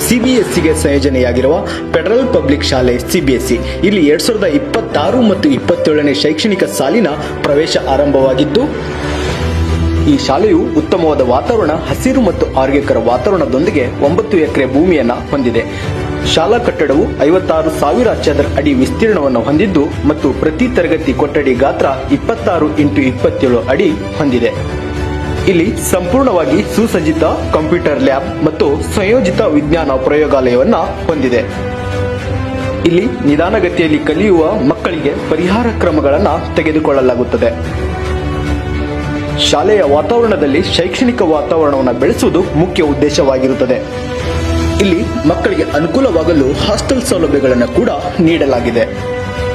CBSEಗೆ ಸಂಯೋಜನೆಯಾಗಿರುವ ಫೆಡರಲ್ ಪಬ್ಲಿಕ್ ಶಾಲೆ CBSE. ಇಲ್ಲಿ 2026 ಮತ್ತು 27ನೇ ಶೈಕ್ಷಣಿಕ ಸಾಲಿನ ಪ್ರವೇಶ ಆರಂಭವಾಗಿದ್ದು, ಈ ಶಾಲೆಯು ಉತ್ತಮವಾದ ವಾತಾವರಣ, ಹಸಿರು ಮತ್ತು ಆರೋಗ್ಯಕರ ವಾತಾವರಣದೊಂದಿಗೆ 9 ಎಕರೆ ಭೂಮಿಯನ್ನು ಹೊಂದಿದೆ. ಶಾಲಾ ಕಟ್ಟಡವು 56,000 ಚದರ ಅಡಿ ವಿಸ್ತೀರ್ಣವನ್ನು ಹೊಂದಿದ್ದು ಮತ್ತು ಪ್ರತಿ ತರಗತಿ ಕೊಠಡಿ ಗಾತ್ರ 26x27 ಅಡಿ ಹೊಂದಿದೆ. ಇಲ್ಲಿ ಸಂಪೂರ್ಣವಾಗಿ ಸುಸಜ್ಜಿತ ಕಂಪ್ಯೂಟರ್ ಲ್ಯಾಬ್ ಮತ್ತು ಸಂಯೋಜಿತ ವಿಜ್ಞಾನ ಪ್ರಯೋಗಾಲಯವನ್ನು ಹೊಂದಿದೆ. ಇಲ್ಲಿ ನಿಧಾನಗತಿಯಲ್ಲಿ ಕಲಿಯುವ ಮಕ್ಕಳಿಗೆ ಪರಿಹಾರ ಕ್ರಮಗಳನ್ನು ತೆಗೆದುಕೊಳ್ಳಲಾಗುತ್ತದೆ. ಶಾಲೆಯ ವಾತಾವರಣದಲ್ಲಿ ಶೈಕ್ಷಣಿಕ ವಾತಾವರಣವನ್ನು ಬೆಳೆಸುವುದು ಮುಖ್ಯ ಉದ್ದೇಶವಾಗಿರುತ್ತದೆ. ಇಲ್ಲಿ ಮಕ್ಕಳಿಗೆ ಅನುಕೂಲವಾಗಲು ಹಾಸ್ಟೆಲ್ ಸೌಲಭ್ಯಗಳನ್ನು ಕೂಡ ನೀಡಲಾಗಿದೆ.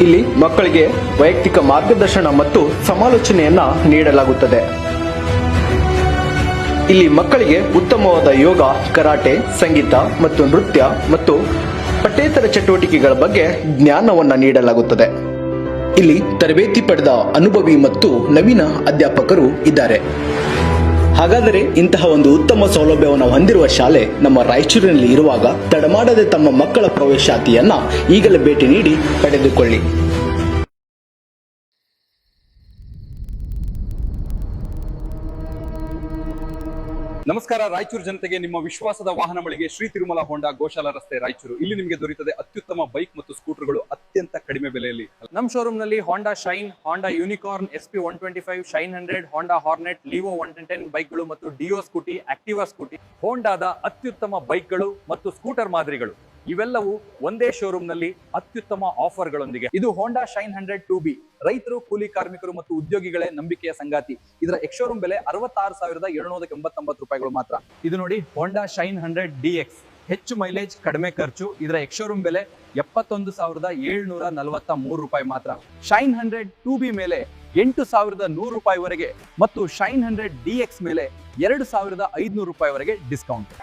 ಇಲ್ಲಿ ಮಕ್ಕಳಿಗೆ ವೈಯಕ್ತಿಕ ಮಾರ್ಗದರ್ಶನ ಮತ್ತು ಸಮಾಲೋಚನೆಯನ್ನ ನೀಡಲಾಗುತ್ತದೆ. ಇಲ್ಲಿ ಮಕ್ಕಳಿಗೆ ಉತ್ತಮವಾದ ಯೋಗ, ಕರಾಟೆ, ಸಂಗೀತ ಮತ್ತು ನೃತ್ಯ ಮತ್ತು ಪಠ್ಯೇತರ ಚಟುವಟಿಕೆಗಳ ಬಗ್ಗೆ ಜ್ಞಾನವನ್ನ ನೀಡಲಾಗುತ್ತದೆ. ಇಲ್ಲಿ ತರಬೇತಿ ಪಡೆದ ಅನುಭವಿ ಮತ್ತು ನವೀನ ಅಧ್ಯಾಪಕರು ಇದ್ದಾರೆ. ಹಾಗಾದರೆ ಇಂತಹ ಒಂದು ಉತ್ತಮ ಸೌಲಭ್ಯವನ್ನು ಹೊಂದಿರುವ ಶಾಲೆ ನಮ್ಮ ರಾಯಚೂರಿನಲ್ಲಿ ಇರುವಾಗ ತಡಮಾಡದೆ ತಮ್ಮ ಮಕ್ಕಳ ಪ್ರವೇಶಾತಿಯನ್ನ ಈಗಲೇ ಭೇಟಿ ನೀಡಿ ಪಡೆದುಕೊಳ್ಳಿ. ನಮಸ್ಕಾರ ರಾಯಚೂರು ಜನತೆಗೆ ನಿಮ್ಮ ವಿಶ್ವಾಸದ ವಾಹನ ಮಳಿಗೆ ಶ್ರೀ ತಿರುಮಲ ಹೋಂಡಾ ಗೋಶಾಲ ರಸ್ತೆ ರಾಯಚೂರು. ಇಲ್ಲಿ ನಿಮಗೆ ದೊರೆಯುತ್ತದೆ ಅತ್ಯುತ್ತಮ ಬೈಕ್ ಮತ್ತು ಸ್ಕೂಟರ್ಗಳು ಅತ್ಯಂತ ಕಡಿಮೆ ಬೆಲೆಯಲ್ಲಿ. ನಮ್ಮ ಶೋರೂಮ್ ನಲ್ಲಿ ಹೋಂಡಾ ಶೈನ್, ಹೋಂಡಾ ಯೂನಿಕಾರ್ನ್, SP 125, ಶೈನ್ 100, ಹೋಂಡಾ ಹಾರ್ನೆಟ್, ಲಿವೋ 110 ಬೈಕ್ಗಳು ಮತ್ತು ಡಿಯೋ ಸ್ಕೂಟಿ, ಆಕ್ಟಿವಾ ಸ್ಕೂಟಿ, ಹೋಂಡಾದ ಅತ್ಯುತ್ತಮ ಬೈಕ್ಗಳು ಮತ್ತು ಸ್ಕೂಟರ್ ಮಾದರಿಗಳು ಇವೆಲ್ಲವೂ ಒಂದೇ ಶೋರೂಮ್ ನಲ್ಲಿ ಅತ್ಯುತ್ತಮ ಆಫರ್ಗಳೊಂದಿಗೆ. ಇದು ಹೋಂಡಾ ಶೈನ್ 100 2B, ರೈತರು, ಕೂಲಿ ಕಾರ್ಮಿಕರು ಮತ್ತು ಉದ್ಯೋಗಿಗಳೇ ನಂಬಿಕೆಯ ಸಂಗಾತಿ. ಇದರ ಎಕ್ಸ್-ಶೋರೂಮ್ ಬೆಲೆ 66,799 ರೂಪಾಯಿಗಳು ಮಾತ್ರ. ಇದು ನೋಡಿ ಹೋಂಡಾ ಶೈನ್ 100 DX, ಹೆಚ್ಚು ಮೈಲೇಜ್, ಕಡಿಮೆ ಖರ್ಚು. ಇದರ ಎಕ್ಸ್-ಶೋರೂಮ್ ಬೆಲೆ 71,743 ರೂಪಾಯಿ ಮಾತ್ರ. ಶೈನ್ 100 2B ಮೇಲೆ 8,100 ರೂಪಾಯಿವರೆಗೆ ಮತ್ತು ಶೈನ್ 100 DX ಮೇಲೆ 2,500 ರೂಪಾಯಿವರೆಗೆ ಡಿಸ್ಕೌಂಟ್.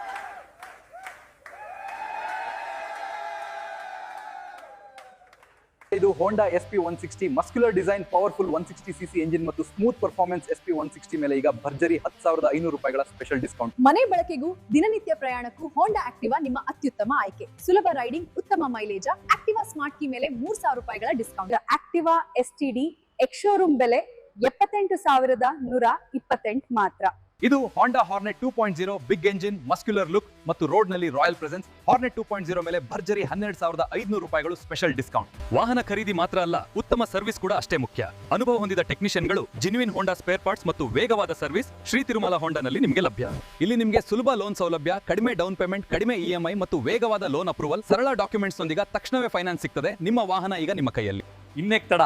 ಇದು ಹೋಂಡಾ SP 160 muscular design, powerful 160cc engine ಮತ್ತು ಸ್ಮೂತ್ ಪರ್ಫಾರ್ಮೆನ್ಸ್ SP 160 ಮೇಲೆ ಈಗ ಭರ್ಜರಿ 10,500 ರೂಪಾಯಿಗಳ ಸ್ಪೆಷಲ್ ಡಿಸ್ಕೌಂಟ್. ಮನೆ ಬಳಕೆಗೂ ದಿನನಿತ್ಯ ಪ್ರಯಾಣಕ್ಕೂ ಹೋಂಡಾ ಆಕ್ಟಿವಾ ನಿಮ್ಮ ಅತ್ಯುತ್ತಮ ಆಯ್ಕೆ. ಸುಲಭ ರೈಡಿಂಗ್, ಉತ್ತಮ ಮೈಲೇಜ್, ಆಕ್ಟಿವಾ ಸ್ಮಾರ್ಟ್ ಕೀ ಮೇಲೆ 3,000 ರೂಪಾಯಿಗಳ ಡಿಸ್ಕೌಂಟ್. ಆಕ್ಟಿವಾ STD ಎಕ್ಸ್-ಶೋರೂಮ್ ಬೆಲೆ 78,128 ಮಾತ್ರ. ಇದು Honda Hornet 2.0 big engine, muscular look ಮತ್ತು ರೋಡ್ ನಲ್ಲಿ ರಾಯಲ್ ಪ್ರೆಸೆನ್ಸ್. ಹಾರ್ನೆಟ್ 2.0 ಮೇಲೆ ಭರ್ಜರಿ 12,500 ರೂಪಾಯಿಗಳು ಸ್ಪೆಷಲ್ ಡಿಸ್ಕೌಂಟ್. ವಾಹನ ಖರೀದಿ ಮಾತ್ರ ಅಲ್ಲ, ಉತ್ತಮ ಸರ್ವಿಸ್ ಕೂಡ ಅಷ್ಟೇ ಮುಖ್ಯ. ಅನುಭವ ಹೊಂದಿದ ಟೆಕ್ನಿಷಿಯನ್ಗಳು, ಜೆನ್ಯುಯಿನ್ ಹೋಂಡಾ ಸ್ಪೇರ್ ಪಾರ್ಟ್ಸ್ ಮತ್ತು ವೇಗವಾದ ಸರ್ವಿಸ್ ಶ್ರೀ ತಿರುಮಲ ಹೋಂಡಾನಲ್ಲಿ ನಿಮಗೆ ಲಭ್ಯ. ಇಲ್ಲಿ ನಿಮಗೆ ಸುಲಭ ಲೋನ್ ಸೌಲಭ್ಯ, ಕಡಿಮೆ ಡೌನ್ ಪೇಮೆಂಟ್, ಕಡಿಮೆ EMI ಮತ್ತು ವೇಗವಾದ ಲೋನ್ ಅಪ್ರೂವಲ್, ಸರಳ ಡಾಕ್ಯುಮೆಂಟ್ಸ್ ನೊಂದಿಗೆ ತಕ್ಷಣವೇ ಫೈನಾನ್ಸ್ ಸಿಗ್ತದೆ. ನಿಮ್ಮ ವಾಹನ ಈಗ ನಿಮ್ಮ ಕೈಯಲ್ಲಿ. ಇನ್ನೇಕ್ ತಡ,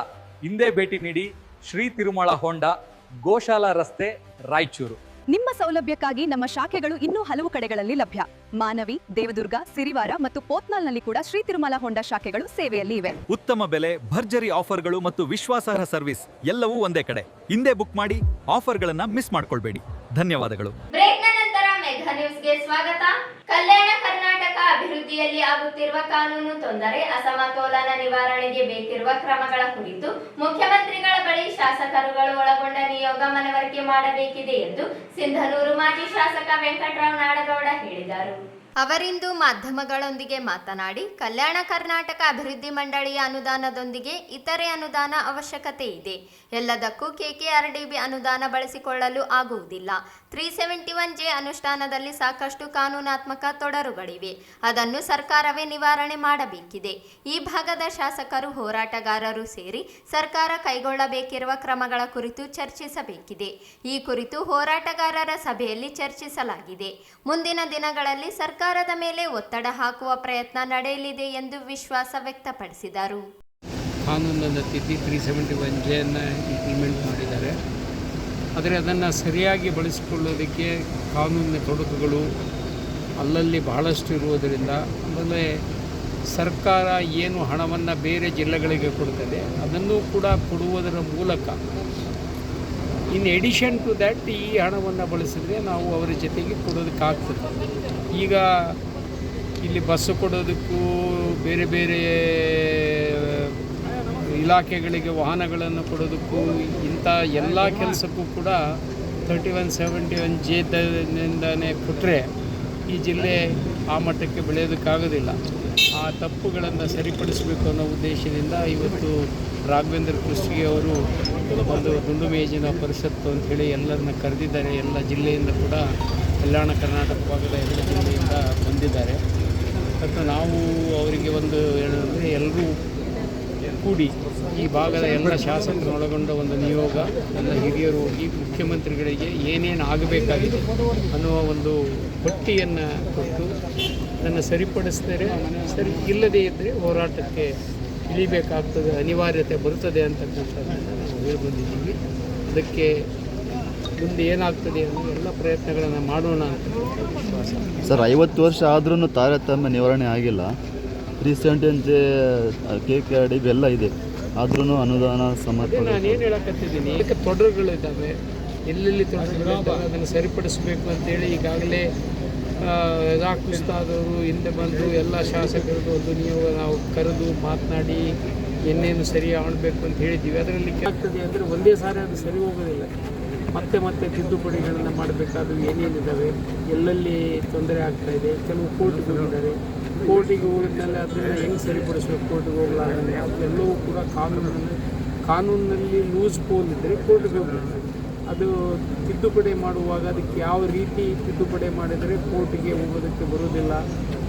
ಹಿಂದೆ ಭೇಟಿ ನೀಡಿ ಶ್ರೀ ತಿರುಮಲ ಹೋಂಡಾ, ಗೋಶಾಲಾ ರಸ್ತೆ, ರಾಯಚೂರು. ನಿಮ್ಮ ಸೌಲಭ್ಯಕ್ಕಾಗಿ ನಮ್ಮ ಶಾಖೆಗಳು ಇನ್ನೂ ಹಲವು ಕಡೆಗಳಲ್ಲಿ ಲಭ್ಯ. ಮಾನವಿ, ದೇವದುರ್ಗ, ಸಿರಿವಾರ ಮತ್ತು ಪೋತ್ನಾಲ್ನಲ್ಲಿ ಕೂಡ ಶ್ರೀ ತಿರುಮಲ ಹೋಂಡಾ ಶಾಖೆಗಳು ಸೇವೆಯಲ್ಲಿ ಇವೆ. ಉತ್ತಮ ಬೆಲೆ, ಭರ್ಜರಿ ಆಫರ್ಗಳು ಮತ್ತು ವಿಶ್ವಾಸಾರ್ಹ ಸರ್ವಿಸ್ ಎಲ್ಲವೂ ಒಂದೇ ಕಡೆ. ಹಿಂದೆ ಬುಕ್ ಮಾಡಿ, ಆಫರ್ಗಳನ್ನ ಮಿಸ್ ಮಾಡ್ಕೊಳ್ಬೇಡಿ. ಧನ್ಯವಾದಗಳು. ಬ್ರೇಕ್ನ ನಂತರ ಮೆಗಾ ನ್ಯೂಸ್ಗೆ ಸ್ವಾಗತ. ಕಲ್ಯಾಣ ಕರ್ನಾಟಕ ಅಭಿವೃದ್ಧಿಯಲ್ಲಿ ಆಗುತ್ತಿರುವ ಕಾನೂನು ತೊಂದರೆ, ಅಸಮತೋಲನ ನಿವಾರಣೆಗೆ ಬೇಕಿರುವ ಕ್ರಮಗಳ ಕುರಿತು ಮುಖ್ಯಮಂತ್ರಿಗಳ ಬಳಿ ಶಾಸಕರುಗಳು ಒಳಗೊಂಡ ನಿಯೋಗ ಮನವರಿಕೆ ಮಾಡಬೇಕಿದೆ ಎಂದು ಸಿಂಧನೂರು ಮಾಜಿ ಶಾಸಕ ವೆಂಕಟರಾವ್ ನಾಡಗೌಡ ಹೇಳಿದರು. ಅವರಿಂದು ಮಾಧ್ಯಮಗಳೊಂದಿಗೆ ಮಾತನಾಡಿ, ಕಲ್ಯಾಣ ಕರ್ನಾಟಕ ಅಭಿವೃದ್ಧಿ ಮಂಡಳಿಯ ಅನುದಾನದೊಂದಿಗೆ ಇತರೆ ಅನುದಾನ ಅವಶ್ಯಕತೆ ಇದೆ. ಎಲ್ಲದಕ್ಕೂ KKRDB ಅನುದಾನ ಬಳಸಿಕೊಳ್ಳಲು ಆಗುವುದಿಲ್ಲ. 371J ಅನುಷ್ಠಾನದಲ್ಲಿ ಸಾಕಷ್ಟು ಕಾನೂನಾತ್ಮಕ ತೊಡರುಗಳಿವೆ. ಅದನ್ನು ಸರ್ಕಾರವೇ ನಿವಾರಣೆ ಮಾಡಬೇಕಿದೆ. ಈ ಭಾಗದ ಶಾಸಕರು, ಹೋರಾಟಗಾರರು ಸೇರಿ ಸರ್ಕಾರ ಕೈಗೊಳ್ಳಬೇಕಿರುವ ಕ್ರಮಗಳ ಕುರಿತು ಚರ್ಚಿಸಬೇಕಿದೆ. ಈ ಕುರಿತು ಹೋರಾಟಗಾರರ ಸಭೆಯಲ್ಲಿ ಚರ್ಚಿಸಲಾಗಿದೆ. ಮುಂದಿನ ದಿನಗಳಲ್ಲಿ ಸರ್ಕಾರದ ಮೇಲೆ ಒತ್ತಡ ಹಾಕುವ ಪ್ರಯತ್ನ ನಡೆಯಲಿದೆ ಎಂದು ವಿಶ್ವಾಸ ವ್ಯಕ್ತಪಡಿಸಿದರು. ಕಾನೂನನ್ನು ತಿದ್ದಿ 371J ಇಂಪ್ಲಿಮೆಂಟ್ ಮಾಡಿದ್ದಾರೆ. ಆದರೆ ಅದನ್ನು ಸರಿಯಾಗಿ ಬಳಸಿಕೊಳ್ಳೋದಕ್ಕೆ ಕಾನೂನಿನ ತೊಡಕುಗಳು ಅಲ್ಲಲ್ಲಿ ಬಹಳಷ್ಟು ಇರುವುದರಿಂದ, ಆಮೇಲೆ ಸರ್ಕಾರ ಏನು ಹಣವನ್ನು ಬೇರೆ ಜಿಲ್ಲೆಗಳಿಗೆ ಕೊಡ್ತದೆ ಅದನ್ನು ಕೂಡ ಕೊಡುವುದರ ಮೂಲಕ ಇನ್ ಎಡಿಷನ್ ಟು ದ್ಯಾಟ್ ಈ ಹಣವನ್ನು ಬಳಸಿದರೆ ನಾವು ಅವರ ಜೊತೆಗೆ ಕೊಡೋದಕ್ಕಾಗ್ತದೆ. ಈಗ ಇಲ್ಲಿ ಬಸ್ಸು ಕೊಡೋದಕ್ಕೂ ಬೇರೆ ಬೇರೆ ಇಲಾಖೆಗಳಿಗೆ ವಾಹನಗಳನ್ನು ಕೊಡೋದಕ್ಕೂ ಇಂಥ ಎಲ್ಲ ಕೆಲಸಕ್ಕೂ ಕೂಡ 3171Jನಿಂದನೇ ಕೊಟ್ಟರೆ ಈ ಜಿಲ್ಲೆ ಆ ಮಟ್ಟಕ್ಕೆ ಬೆಳೆಯೋದಕ್ಕಾಗೋದಿಲ್ಲ. ಆ ತಪ್ಪುಗಳನ್ನು ಸರಿಪಡಿಸಬೇಕು ಅನ್ನೋ ಉದ್ದೇಶದಿಂದ ಇವತ್ತು ರಾಘವೇಂದ್ರ ಕೃಷ್ಣಿಗೆ ಅವರು ಒಂದು ದುಂಡು ಮೇಜಿನ ಪರಿಷತ್ತು ಅಂಥೇಳಿ ಎಲ್ಲರನ್ನ ಕರೆದಿದ್ದಾರೆ. ಎಲ್ಲ ಜಿಲ್ಲೆಯಿಂದ ಕೂಡ ಕಲ್ಯಾಣ ಕರ್ನಾಟಕ ಭಾಗದ ಎಲ್ಲ ಜಿಲ್ಲೆಯಿಂದ ಬಂದಿದ್ದಾರೆ. ಮತ್ತು ನಾವು ಅವರಿಗೆ ಒಂದು ಏನಂದರೆ ಎಲ್ಲರೂ ಕೂಡಿ ಈ ಭಾಗದ ಎಲ್ಲ ಶಾಸಕರನ್ನೊಳಗೊಂಡ ಒಂದು ನಿಯೋಗ, ಎಲ್ಲ ಹಿರಿಯರು ಹೋಗಿ ಮುಖ್ಯಮಂತ್ರಿಗಳಿಗೆ ಏನೇನು ಆಗಬೇಕಾಗಿದೆ ಅನ್ನುವ ಒಂದು ಪಟ್ಟಿಯನ್ನು ಕೊಟ್ಟು ಅದನ್ನು ಸರಿಪಡಿಸಿದರೆ ಸರಿ, ಇಲ್ಲದೇ ಇದ್ದರೆ ಹೋರಾಟಕ್ಕೆ ಇಳಿಬೇಕಾಗ್ತದೆ, ಅನಿವಾರ್ಯತೆ ಬರುತ್ತದೆ ಅಂತಕ್ಕಂಥದ್ದನ್ನು ನಾವು ಹೇಳ್ಬಂದಿದ್ದೀವಿ. ಅದಕ್ಕೆ ಮುಂದೆ ಏನಾಗ್ತದೆ ಅನ್ನೋ ಎಲ್ಲ ಪ್ರಯತ್ನಗಳನ್ನು ಮಾಡೋಣ ಅಂತ ವಿಶ್ವಾಸ. ಸರ್, 50 ವರ್ಷ ಆದ್ರೂ ತಾರತಮ್ಯ ನಿವಾರಣೆ ಆಗಿಲ್ಲ. 371J KKRDB ಎಲ್ಲ ಇದೆ. ಆದ್ರೂ ಅನುದಾನ ಸಮರ್ಪಣೆ ನಾನೇನು ಹೇಳಕತ್ತಿದ್ದೀನಿ, ಇದಕ್ಕೆ ತೊಡರುಗಳಿದ್ದಾವೆ, ಎಲ್ಲೆಲ್ಲಿ ತೊಡರುಗಳಿದ್ದಾವೆ ಅದನ್ನು ಸರಿಪಡಿಸಬೇಕು ಅಂತೇಳಿ ಈಗಾಗಲೇ ರಾಕ್ ಉಸ್ತಾದವರು ಹಿಂದೆ ಬಂದು ಎಲ್ಲ ಶಾಸಕರಿಗೂ ಒಂದು ನಾವು ಕರೆದು ಮಾತನಾಡಿ ಏನೇನು ಸರಿ ಮಾಡಬೇಕು ಅಂತ ಹೇಳಿದ್ದೀವಿ. ಅದರಲ್ಲಿ ಆಗ್ತದೆ ಅಂದರೆ ಒಂದೇ ಸಾರಿ ಅದು ಸರಿ ಹೋಗೋದಿಲ್ಲ, ಮತ್ತೆ ಮತ್ತೆ ತಿದ್ದುಪಡಿಗಳನ್ನು ಮಾಡಬೇಕಾದ್ರು ಏನೇನಿದ್ದಾವೆ, ಎಲ್ಲೆಲ್ಲಿ ತೊಂದರೆ ಆಗ್ತಾಯಿದೆ. ಕೆಲವು ಕೋರ್ಟಿಗೆ ಹೋಗಿದ್ದಾರೆ, ಕೋರ್ಟಿಗೆ ಹೋಗಿದ್ಮೇಲೆ ಅದನ್ನು ಹೆಂಗೆ ಸರಿಪಡಿಸ್ಬೇಕು, ಕೋರ್ಟಿಗೆ ಹೋಗಲಾಗದೆ ಎಲ್ಲವೂ ಕೂಡ ಕಾನೂನಿನಲ್ಲಿ ಲೂಸ್ ಪೋಲ್ ಇದ್ದರೆ ಕೋರ್ಟಿಗೆ ಹೋಗ್ಬೇಕು. ಅದು ತಿದ್ದುಪಡಿ ಮಾಡುವಾಗ ಅದಕ್ಕೆ ಯಾವ ರೀತಿ ತಿದ್ದುಪಡಿ ಮಾಡಿದರೆ ಕೋರ್ಟಿಗೆ ಹೋಗೋದಕ್ಕೆ ಬರೋದಿಲ್ಲ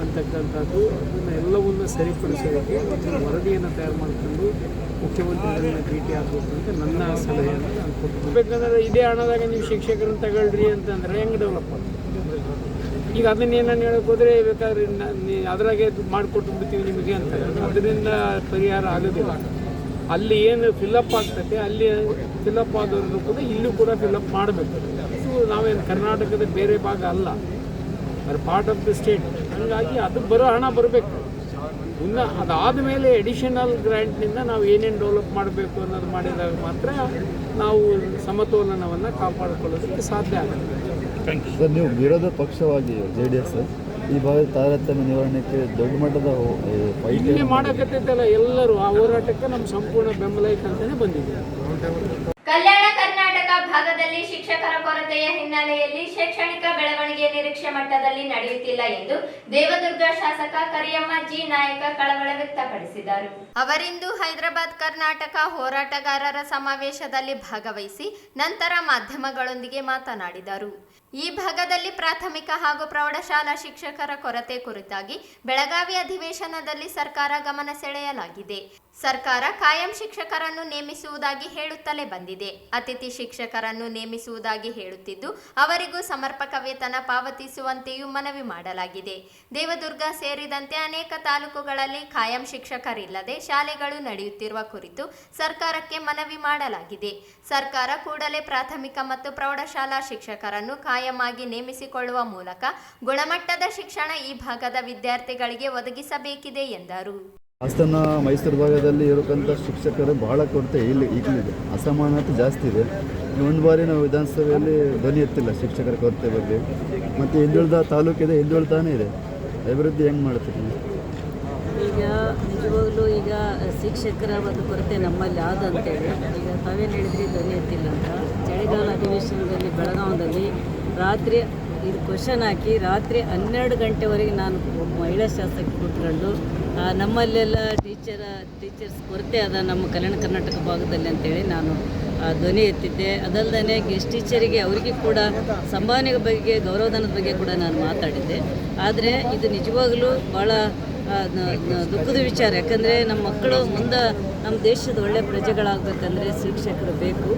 ಅಂತಕ್ಕಂಥದ್ದು, ಅದನ್ನು ಎಲ್ಲವನ್ನು ಸರಿಪಡಿಸೋದಕ್ಕೆ ಒಂದು ವರದಿಯನ್ನು ತಯಾರು ಮಾಡಿಕೊಂಡು ಮುಖ್ಯಮಂತ್ರಿಗಳನ್ನ ಭೇಟಿ ಆಗಬೇಕು ಅಂತ ನನ್ನ ಸಲಹೆಯನ್ನು ನಾನು ಕೊಟ್ಟು. ಬೇಕಂದ್ರೆ ಇದೇ ಹಣದಾಗ ನೀವು ಶಿಕ್ಷಕರನ್ನು ತಗೊಳ್ರಿ ಅಂತಂದರೆ ಹೆಂಗೆ ಡೆವಲಪ್ ಆಗ್ತದೆ? ಈಗ ಅದನ್ನೇನು ಹೇಳಕ್ಕೆ ಹೋದರೆ ಬೇಕಾದ್ರೆ ಅದರಾಗೆ ಮಾಡಿಕೊಟ್ಟು ಬಿಡ್ತೀವಿ ನಿಮಗೆ ಅಂತ, ಅದರಿಂದ ಪರಿಹಾರ ಆಗೋದಿಲ್ಲ. ಅಲ್ಲಿ ಏನು ಫಿಲಪ್ ಆಗ್ತದೆ ಅಲ್ಲಿ ಫಿಲಪ್ ಆದವ್ರದ್ದು ಕೂಡ ಇಲ್ಲೂ ಕೂಡ ಫಿಲಪ್ ಮಾಡಬೇಕು. ಇದು ನಾವೇನು ಕರ್ನಾಟಕದ ಬೇರೆ ಭಾಗ ಅಲ್ಲ, ಅದು ಪಾರ್ಟ್ ಆಫ್ ದ ಸ್ಟೇಟ್. ಹಾಗಾಗಿ ಅದು ಬರೋ ಹಣ ಬರಬೇಕು. ಇನ್ನು ಅದಾದ ಮೇಲೆ ಎಡಿಷನಲ್ ಗ್ರ್ಯಾಂಟ್ನಿಂದ ನಾವು ಏನೇನು ಡೆವಲಪ್ ಮಾಡಬೇಕು ಅನ್ನೋದು ಮಾಡಿದಾಗ ಮಾತ್ರ ನಾವು ಸಮತೋಲನವನ್ನು ಕಾಪಾಡಿಕೊಳ್ಳೋದಕ್ಕೆ ಸಾಧ್ಯ ಆಗುತ್ತೆ. ಸರ್, ನೀವು ವಿರೋಧ ಪಕ್ಷವಾಗಿ JDS ಈ ಭಾಗದ ತಾರತಮ್ಯ ನಿವಾರಣೆಗೆ ದೊಡ್ಡ ಮಟ್ಟದ ಇಲ್ಲಿ ಮಾಡಕತ್ತೈತಲ್ಲ, ಎಲ್ಲರೂ ಆ ಹೋರಾಟಕ್ಕೆ ನಮ್ಮ ಸಂಪೂರ್ಣ ಬೆಂಬಲ ಅಂತಲೇ ಬಂದಿದೆ. ಕಲ್ಯಾಣ ಕರ್ನಾಟಕ ಭಾಗದಲ್ಲಿ ಶಿಕ್ಷಕರ ಕೊರತೆಯ ಹಿನ್ನೆಲೆಯಲ್ಲಿ ಶೈಕ್ಷಣಿಕ ಬೆಳವಣಿಗೆ ನಿರೀಕ್ಷೆ ಮಟ್ಟದಲ್ಲಿ ನಡೆಯುತ್ತಿಲ್ಲ ಎಂದು ದೇವದುರ್ಗ ಶಾಸಕ ಕರಿಯಮ್ಮ ಜಿ ನಾಯಕ ಕಳವಳ ವ್ಯಕ್ತಪಡಿಸಿದರು. ಅವರಿಂದು ಹೈದರಾಬಾದ್ ಕರ್ನಾಟಕ ಹೋರಾಟಗಾರರ ಸಮಾವೇಶದಲ್ಲಿ ಭಾಗವಹಿಸಿ ನಂತರ ಮಾಧ್ಯಮಗಳೊಂದಿಗೆ ಮಾತನಾಡಿದರು. ಈ ಭಾಗದಲ್ಲಿ ಪ್ರಾಥಮಿಕ ಹಾಗೂ ಪ್ರೌಢಶಾಲಾ ಶಿಕ್ಷಕರ ಕೊರತೆ ಕುರಿತಾಗಿ ಬೆಳಗಾವಿ ಅಧಿವೇಶನದಲ್ಲಿ ಸರ್ಕಾರ ಗಮನ ಸೆಳೆಯಲಾಗಿದೆ. ಸರ್ಕಾರ ಕಾಯಂ ಶಿಕ್ಷಕರನ್ನು ನೇಮಿಸುವುದಾಗಿ ಹೇಳುತ್ತಲೇ ಬಂದಿದೆ. ಅತಿಥಿ ಶಿಕ್ಷಕರನ್ನು ನೇಮಿಸುವುದಾಗಿ ಹೇಳುತ್ತಿದ್ದು ಅವರಿಗೂ ಸಮರ್ಪಕ ವೇತನ ಪಾವತಿಸುವಂತೆಯೂ ಮನವಿ ಮಾಡಲಾಗಿದೆ. ದೇವದುರ್ಗ ಸೇರಿದಂತೆ ಅನೇಕ ತಾಲೂಕುಗಳಲ್ಲಿ ಕಾಯಂ ಶಿಕ್ಷಕರಿಲ್ಲದೆ ಶಾಲೆಗಳು ನಡೆಯುತ್ತಿರುವ ಕುರಿತು ಸರ್ಕಾರಕ್ಕೆ ಮನವಿ ಮಾಡಲಾಗಿದೆ. ಸರ್ಕಾರ ಕೂಡಲೇ ಪ್ರಾಥಮಿಕ ಮತ್ತು ಪ್ರೌಢಶಾಲಾ ಶಿಕ್ಷಕರನ್ನು ಕಾಯಂ ಆಗಿ ನೇಮಿಸಿಕೊಳ್ಳುವ ಮೂಲಕ ಗುಣಮಟ್ಟದ ಶಿಕ್ಷಣ ಈ ಭಾಗದ ವಿದ್ಯಾರ್ಥಿಗಳಿಗೆ ಒದಗಿಸಬೇಕಿದೆ ಎಂದರು. ಹಾಸನ ಮೈಸೂರು ಭಾಗದಲ್ಲಿ ಇರತಕ್ಕಂಥ ಶಿಕ್ಷಕರು ಬಹಳ ಕೊರತೆ ಈಗಲಿದೆ, ಅಸಮಾನತೆ ಜಾಸ್ತಿ ಇದೆ. ಒಂದು ಬಾರಿ ನಾವು ವಿಧಾನಸಭೆಯಲ್ಲಿ ಧ್ವನಿ ಎತ್ತಿಲ್ಲ ಶಿಕ್ಷಕರ ಕೊರತೆ ಬಗ್ಗೆ. ಮತ್ತು ಹಿಂದುಳಿದ ತಾಲೂಕಿದೆ, ಹಿಂದುಳಿತಾನೇ ಇದೆ. ಅಭಿವೃದ್ಧಿ ಹೆಂಗೆ ಮಾಡ್ತೀವಿ? ಈಗ ನಿಜವಾಗ್ಲೂ ಈಗ ಶಿಕ್ಷಕರ ಒಂದು ಕೊರತೆ ನಮ್ಮಲ್ಲಿ ಆದಂತೇಳಿ ಈಗ ತಾವೇನು ಹೇಳಿದ್ರಿ ಧ್ವನಿ ಎತ್ತಿಲ್ಲ ಅಂತ. ಚಳಿಗಾಲ ಅಧಿವೇಶನದಲ್ಲಿ ಬೆಳಗಾವದಲ್ಲಿ ರಾತ್ರಿ ಇದು ಕ್ವಶನ್ ಹಾಕಿ ರಾತ್ರಿ 12 ಗಂಟೆವರೆಗೆ ನಾನು ಮಹಿಳಾ ಶಾಸಕಿ ಕೂತ್ಕೊಂಡು ನಮ್ಮಲ್ಲೆಲ್ಲ ಟೀಚರ್ಸ್ ಕೊರತೆ ಅದ ನಮ್ಮ ಕಲ್ಯಾಣ ಕರ್ನಾಟಕ ಭಾಗದಲ್ಲಿ ಅಂತೇಳಿ ನಾನು ಧ್ವನಿ ಎತ್ತಿದ್ದೆ. ಅದಲ್ಲದೆ ಗೆಸ್ಟ್ ಟೀಚರಿಗೆ ಅವರಿಗೆ ಕೂಡ ಸಂಭಾವನೆ ಬಗ್ಗೆ ಗೌರವಧನದ ಬಗ್ಗೆ ಕೂಡ ನಾನು ಮಾತಾಡಿದ್ದೆ. ಆದರೆ ಇದು ನಿಜವಾಗಲೂ ಭಾಳ ದುಃಖದ ವಿಚಾರ. ಯಾಕಂದರೆ ನಮ್ಮ ಮಕ್ಕಳು ಮುಂದೆ ನಮ್ಮ ದೇಶದ ಒಳ್ಳೆಯ ಪ್ರಜೆಗಳಾಗಬೇಕಂದ್ರೆ ಶಿಕ್ಷಕರು ಬೇಕು.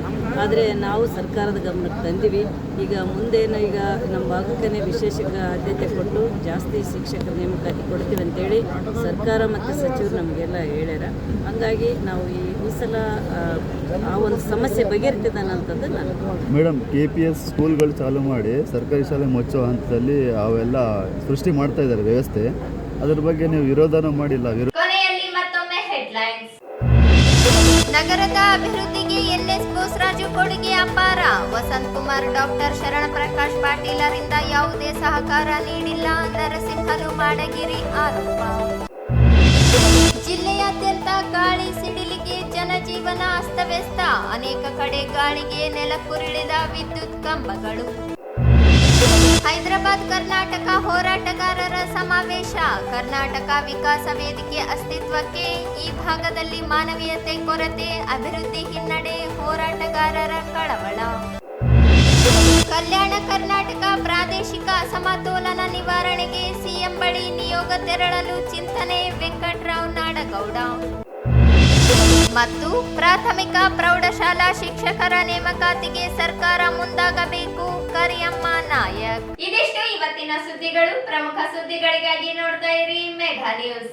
ಆದರೆ ನಾವು ಸರ್ಕಾರದ ಗಮನಕ್ಕೆ ತಂದಿವಿ. ಈಗ ಮುಂದೇನು ಈಗ ನಮ್ಮ ಭಾಗಕ್ಕೇ ವಿಶೇಷ ಆದ್ಯತೆ ಕೊಟ್ಟು ಜಾಸ್ತಿ ಶಿಕ್ಷಕರ ನೇಮಕಾತಿ ಕೊಡ್ತೀವಿ ಅಂತೇಳಿ ಸರ್ಕಾರ ಮತ್ತು ಸಚಿವರು ನಮಗೆಲ್ಲ ಹೇಳ್ಯಾರ. ಹಾಗಾಗಿ ನಾವು ಈ ಸಲ ಆ ಒಂದು ಸಮಸ್ಯೆ ಬಗೆಹರಿತದನ್ನಂಥದ್ದು ನಾನು. ಮೇಡಮ್, KPS ಸ್ಕೂಲ್ಗಳು ಚಾಲೂ ಮಾಡಿ ಸರ್ಕಾರಿ ಶಾಲೆ ಮುಚ್ಚೋ ಹಂತದಲ್ಲಿ ಅವೆಲ್ಲ ಸೃಷ್ಟಿ ಮಾಡ್ತಾ ಇದ್ದಾರೆ ವ್ಯವಸ್ಥೆ. ಅದರ ಬಗ್ಗೆ ನೀವು ವಿರೋಧನೂ ಮಾಡಿಲ್ಲ. ಕೊನೆಯಲ್ಲಿ ಮತ್ತೊಮ್ಮೆ ಹೆಡ್ಲೈನ್ಸ್. ನಗರದ ಅಭಿವೃದ್ಧಿಗೆ NS ಬೋಸರಾಜು ಕೊಡುಗೆ ಅಪಾರ. ವಸಂತ್ ಕುಮಾರ್ ಡಾಕ್ಟರ್ ಶರಣ ಪ್ರಕಾಶ್ ಪಾಟೀಲರಿಂದ ಯಾವುದೇ ಸಹಕಾರ ನೀಡಿಲ್ಲ. ನರಸಿಂಹಲು ಮಾಡಗಿರಿ ಆರೋಪ. ಜಿಲ್ಲೆಯಾದ್ಯಂತ ಗಾಳಿ ಸಿಡಿಲಿಗೆ ಜನಜೀವನ ಅಸ್ತವ್ಯಸ್ತ. ಅನೇಕ ಕಡೆ ಗಾಳಿಗೆ ನೆಲಕ್ಕುರುಳಿದ ವಿದ್ಯುತ್ ಕಂಬಗಳು. ಹೈದರಾಬಾದ್ ಕರ್ನಾಟಕ ಹೋರಾಟಗಾರರ ಸಮಾವೇಶ. ಕರ್ನಾಟಕ ವಿಕಾಸ ವೇದಿಕೆ ಅಸ್ತಿತ್ವಕ್ಕೆ ಈ ಭಾಗದಲ್ಲಿ ಮಾನವೀಯತೆ ಕೊರತೆ, ಅಭಿವೃದ್ಧಿ ಹಿನ್ನಡೆ, ಹೋರಾಟಗಾರರ ಕಳವಳ. ಕಲ್ಯಾಣ ಕರ್ನಾಟಕ ಪ್ರಾದೇಶಿಕ ಅಸಮತೋಲನ ನಿವಾರಣೆಗೆ ಸಿಎಂ ಬಳಿ ನಿಯೋಗ ತೆರಳಲು ಚಿಂತನೆ. ವೆಂಕಟರಾವ್ ನಾಡಗೌಡ. ಮತ್ತು ಪ್ರಾಥಮಿಕ ಪ್ರೌಢಶಾಲಾ ಶಿಕ್ಷಕರ ನೇಮಕಾತಿಗೆ ಸರ್ಕಾರ ಮುಂದಾಗಬೇಕು. ಕರಿಯಮ್ಮ ನಾಯಕ್. ಇದಿಷ್ಟು ಇವತ್ತಿನ ಸುದ್ದಿಗಳು. ಪ್ರಮುಖ ಸುದ್ದಿಗಳಿಗಾಗಿ ನೋಡ್ತಾ ಇರಿ ಮೆಗಾ ನ್ಯೂಸ್.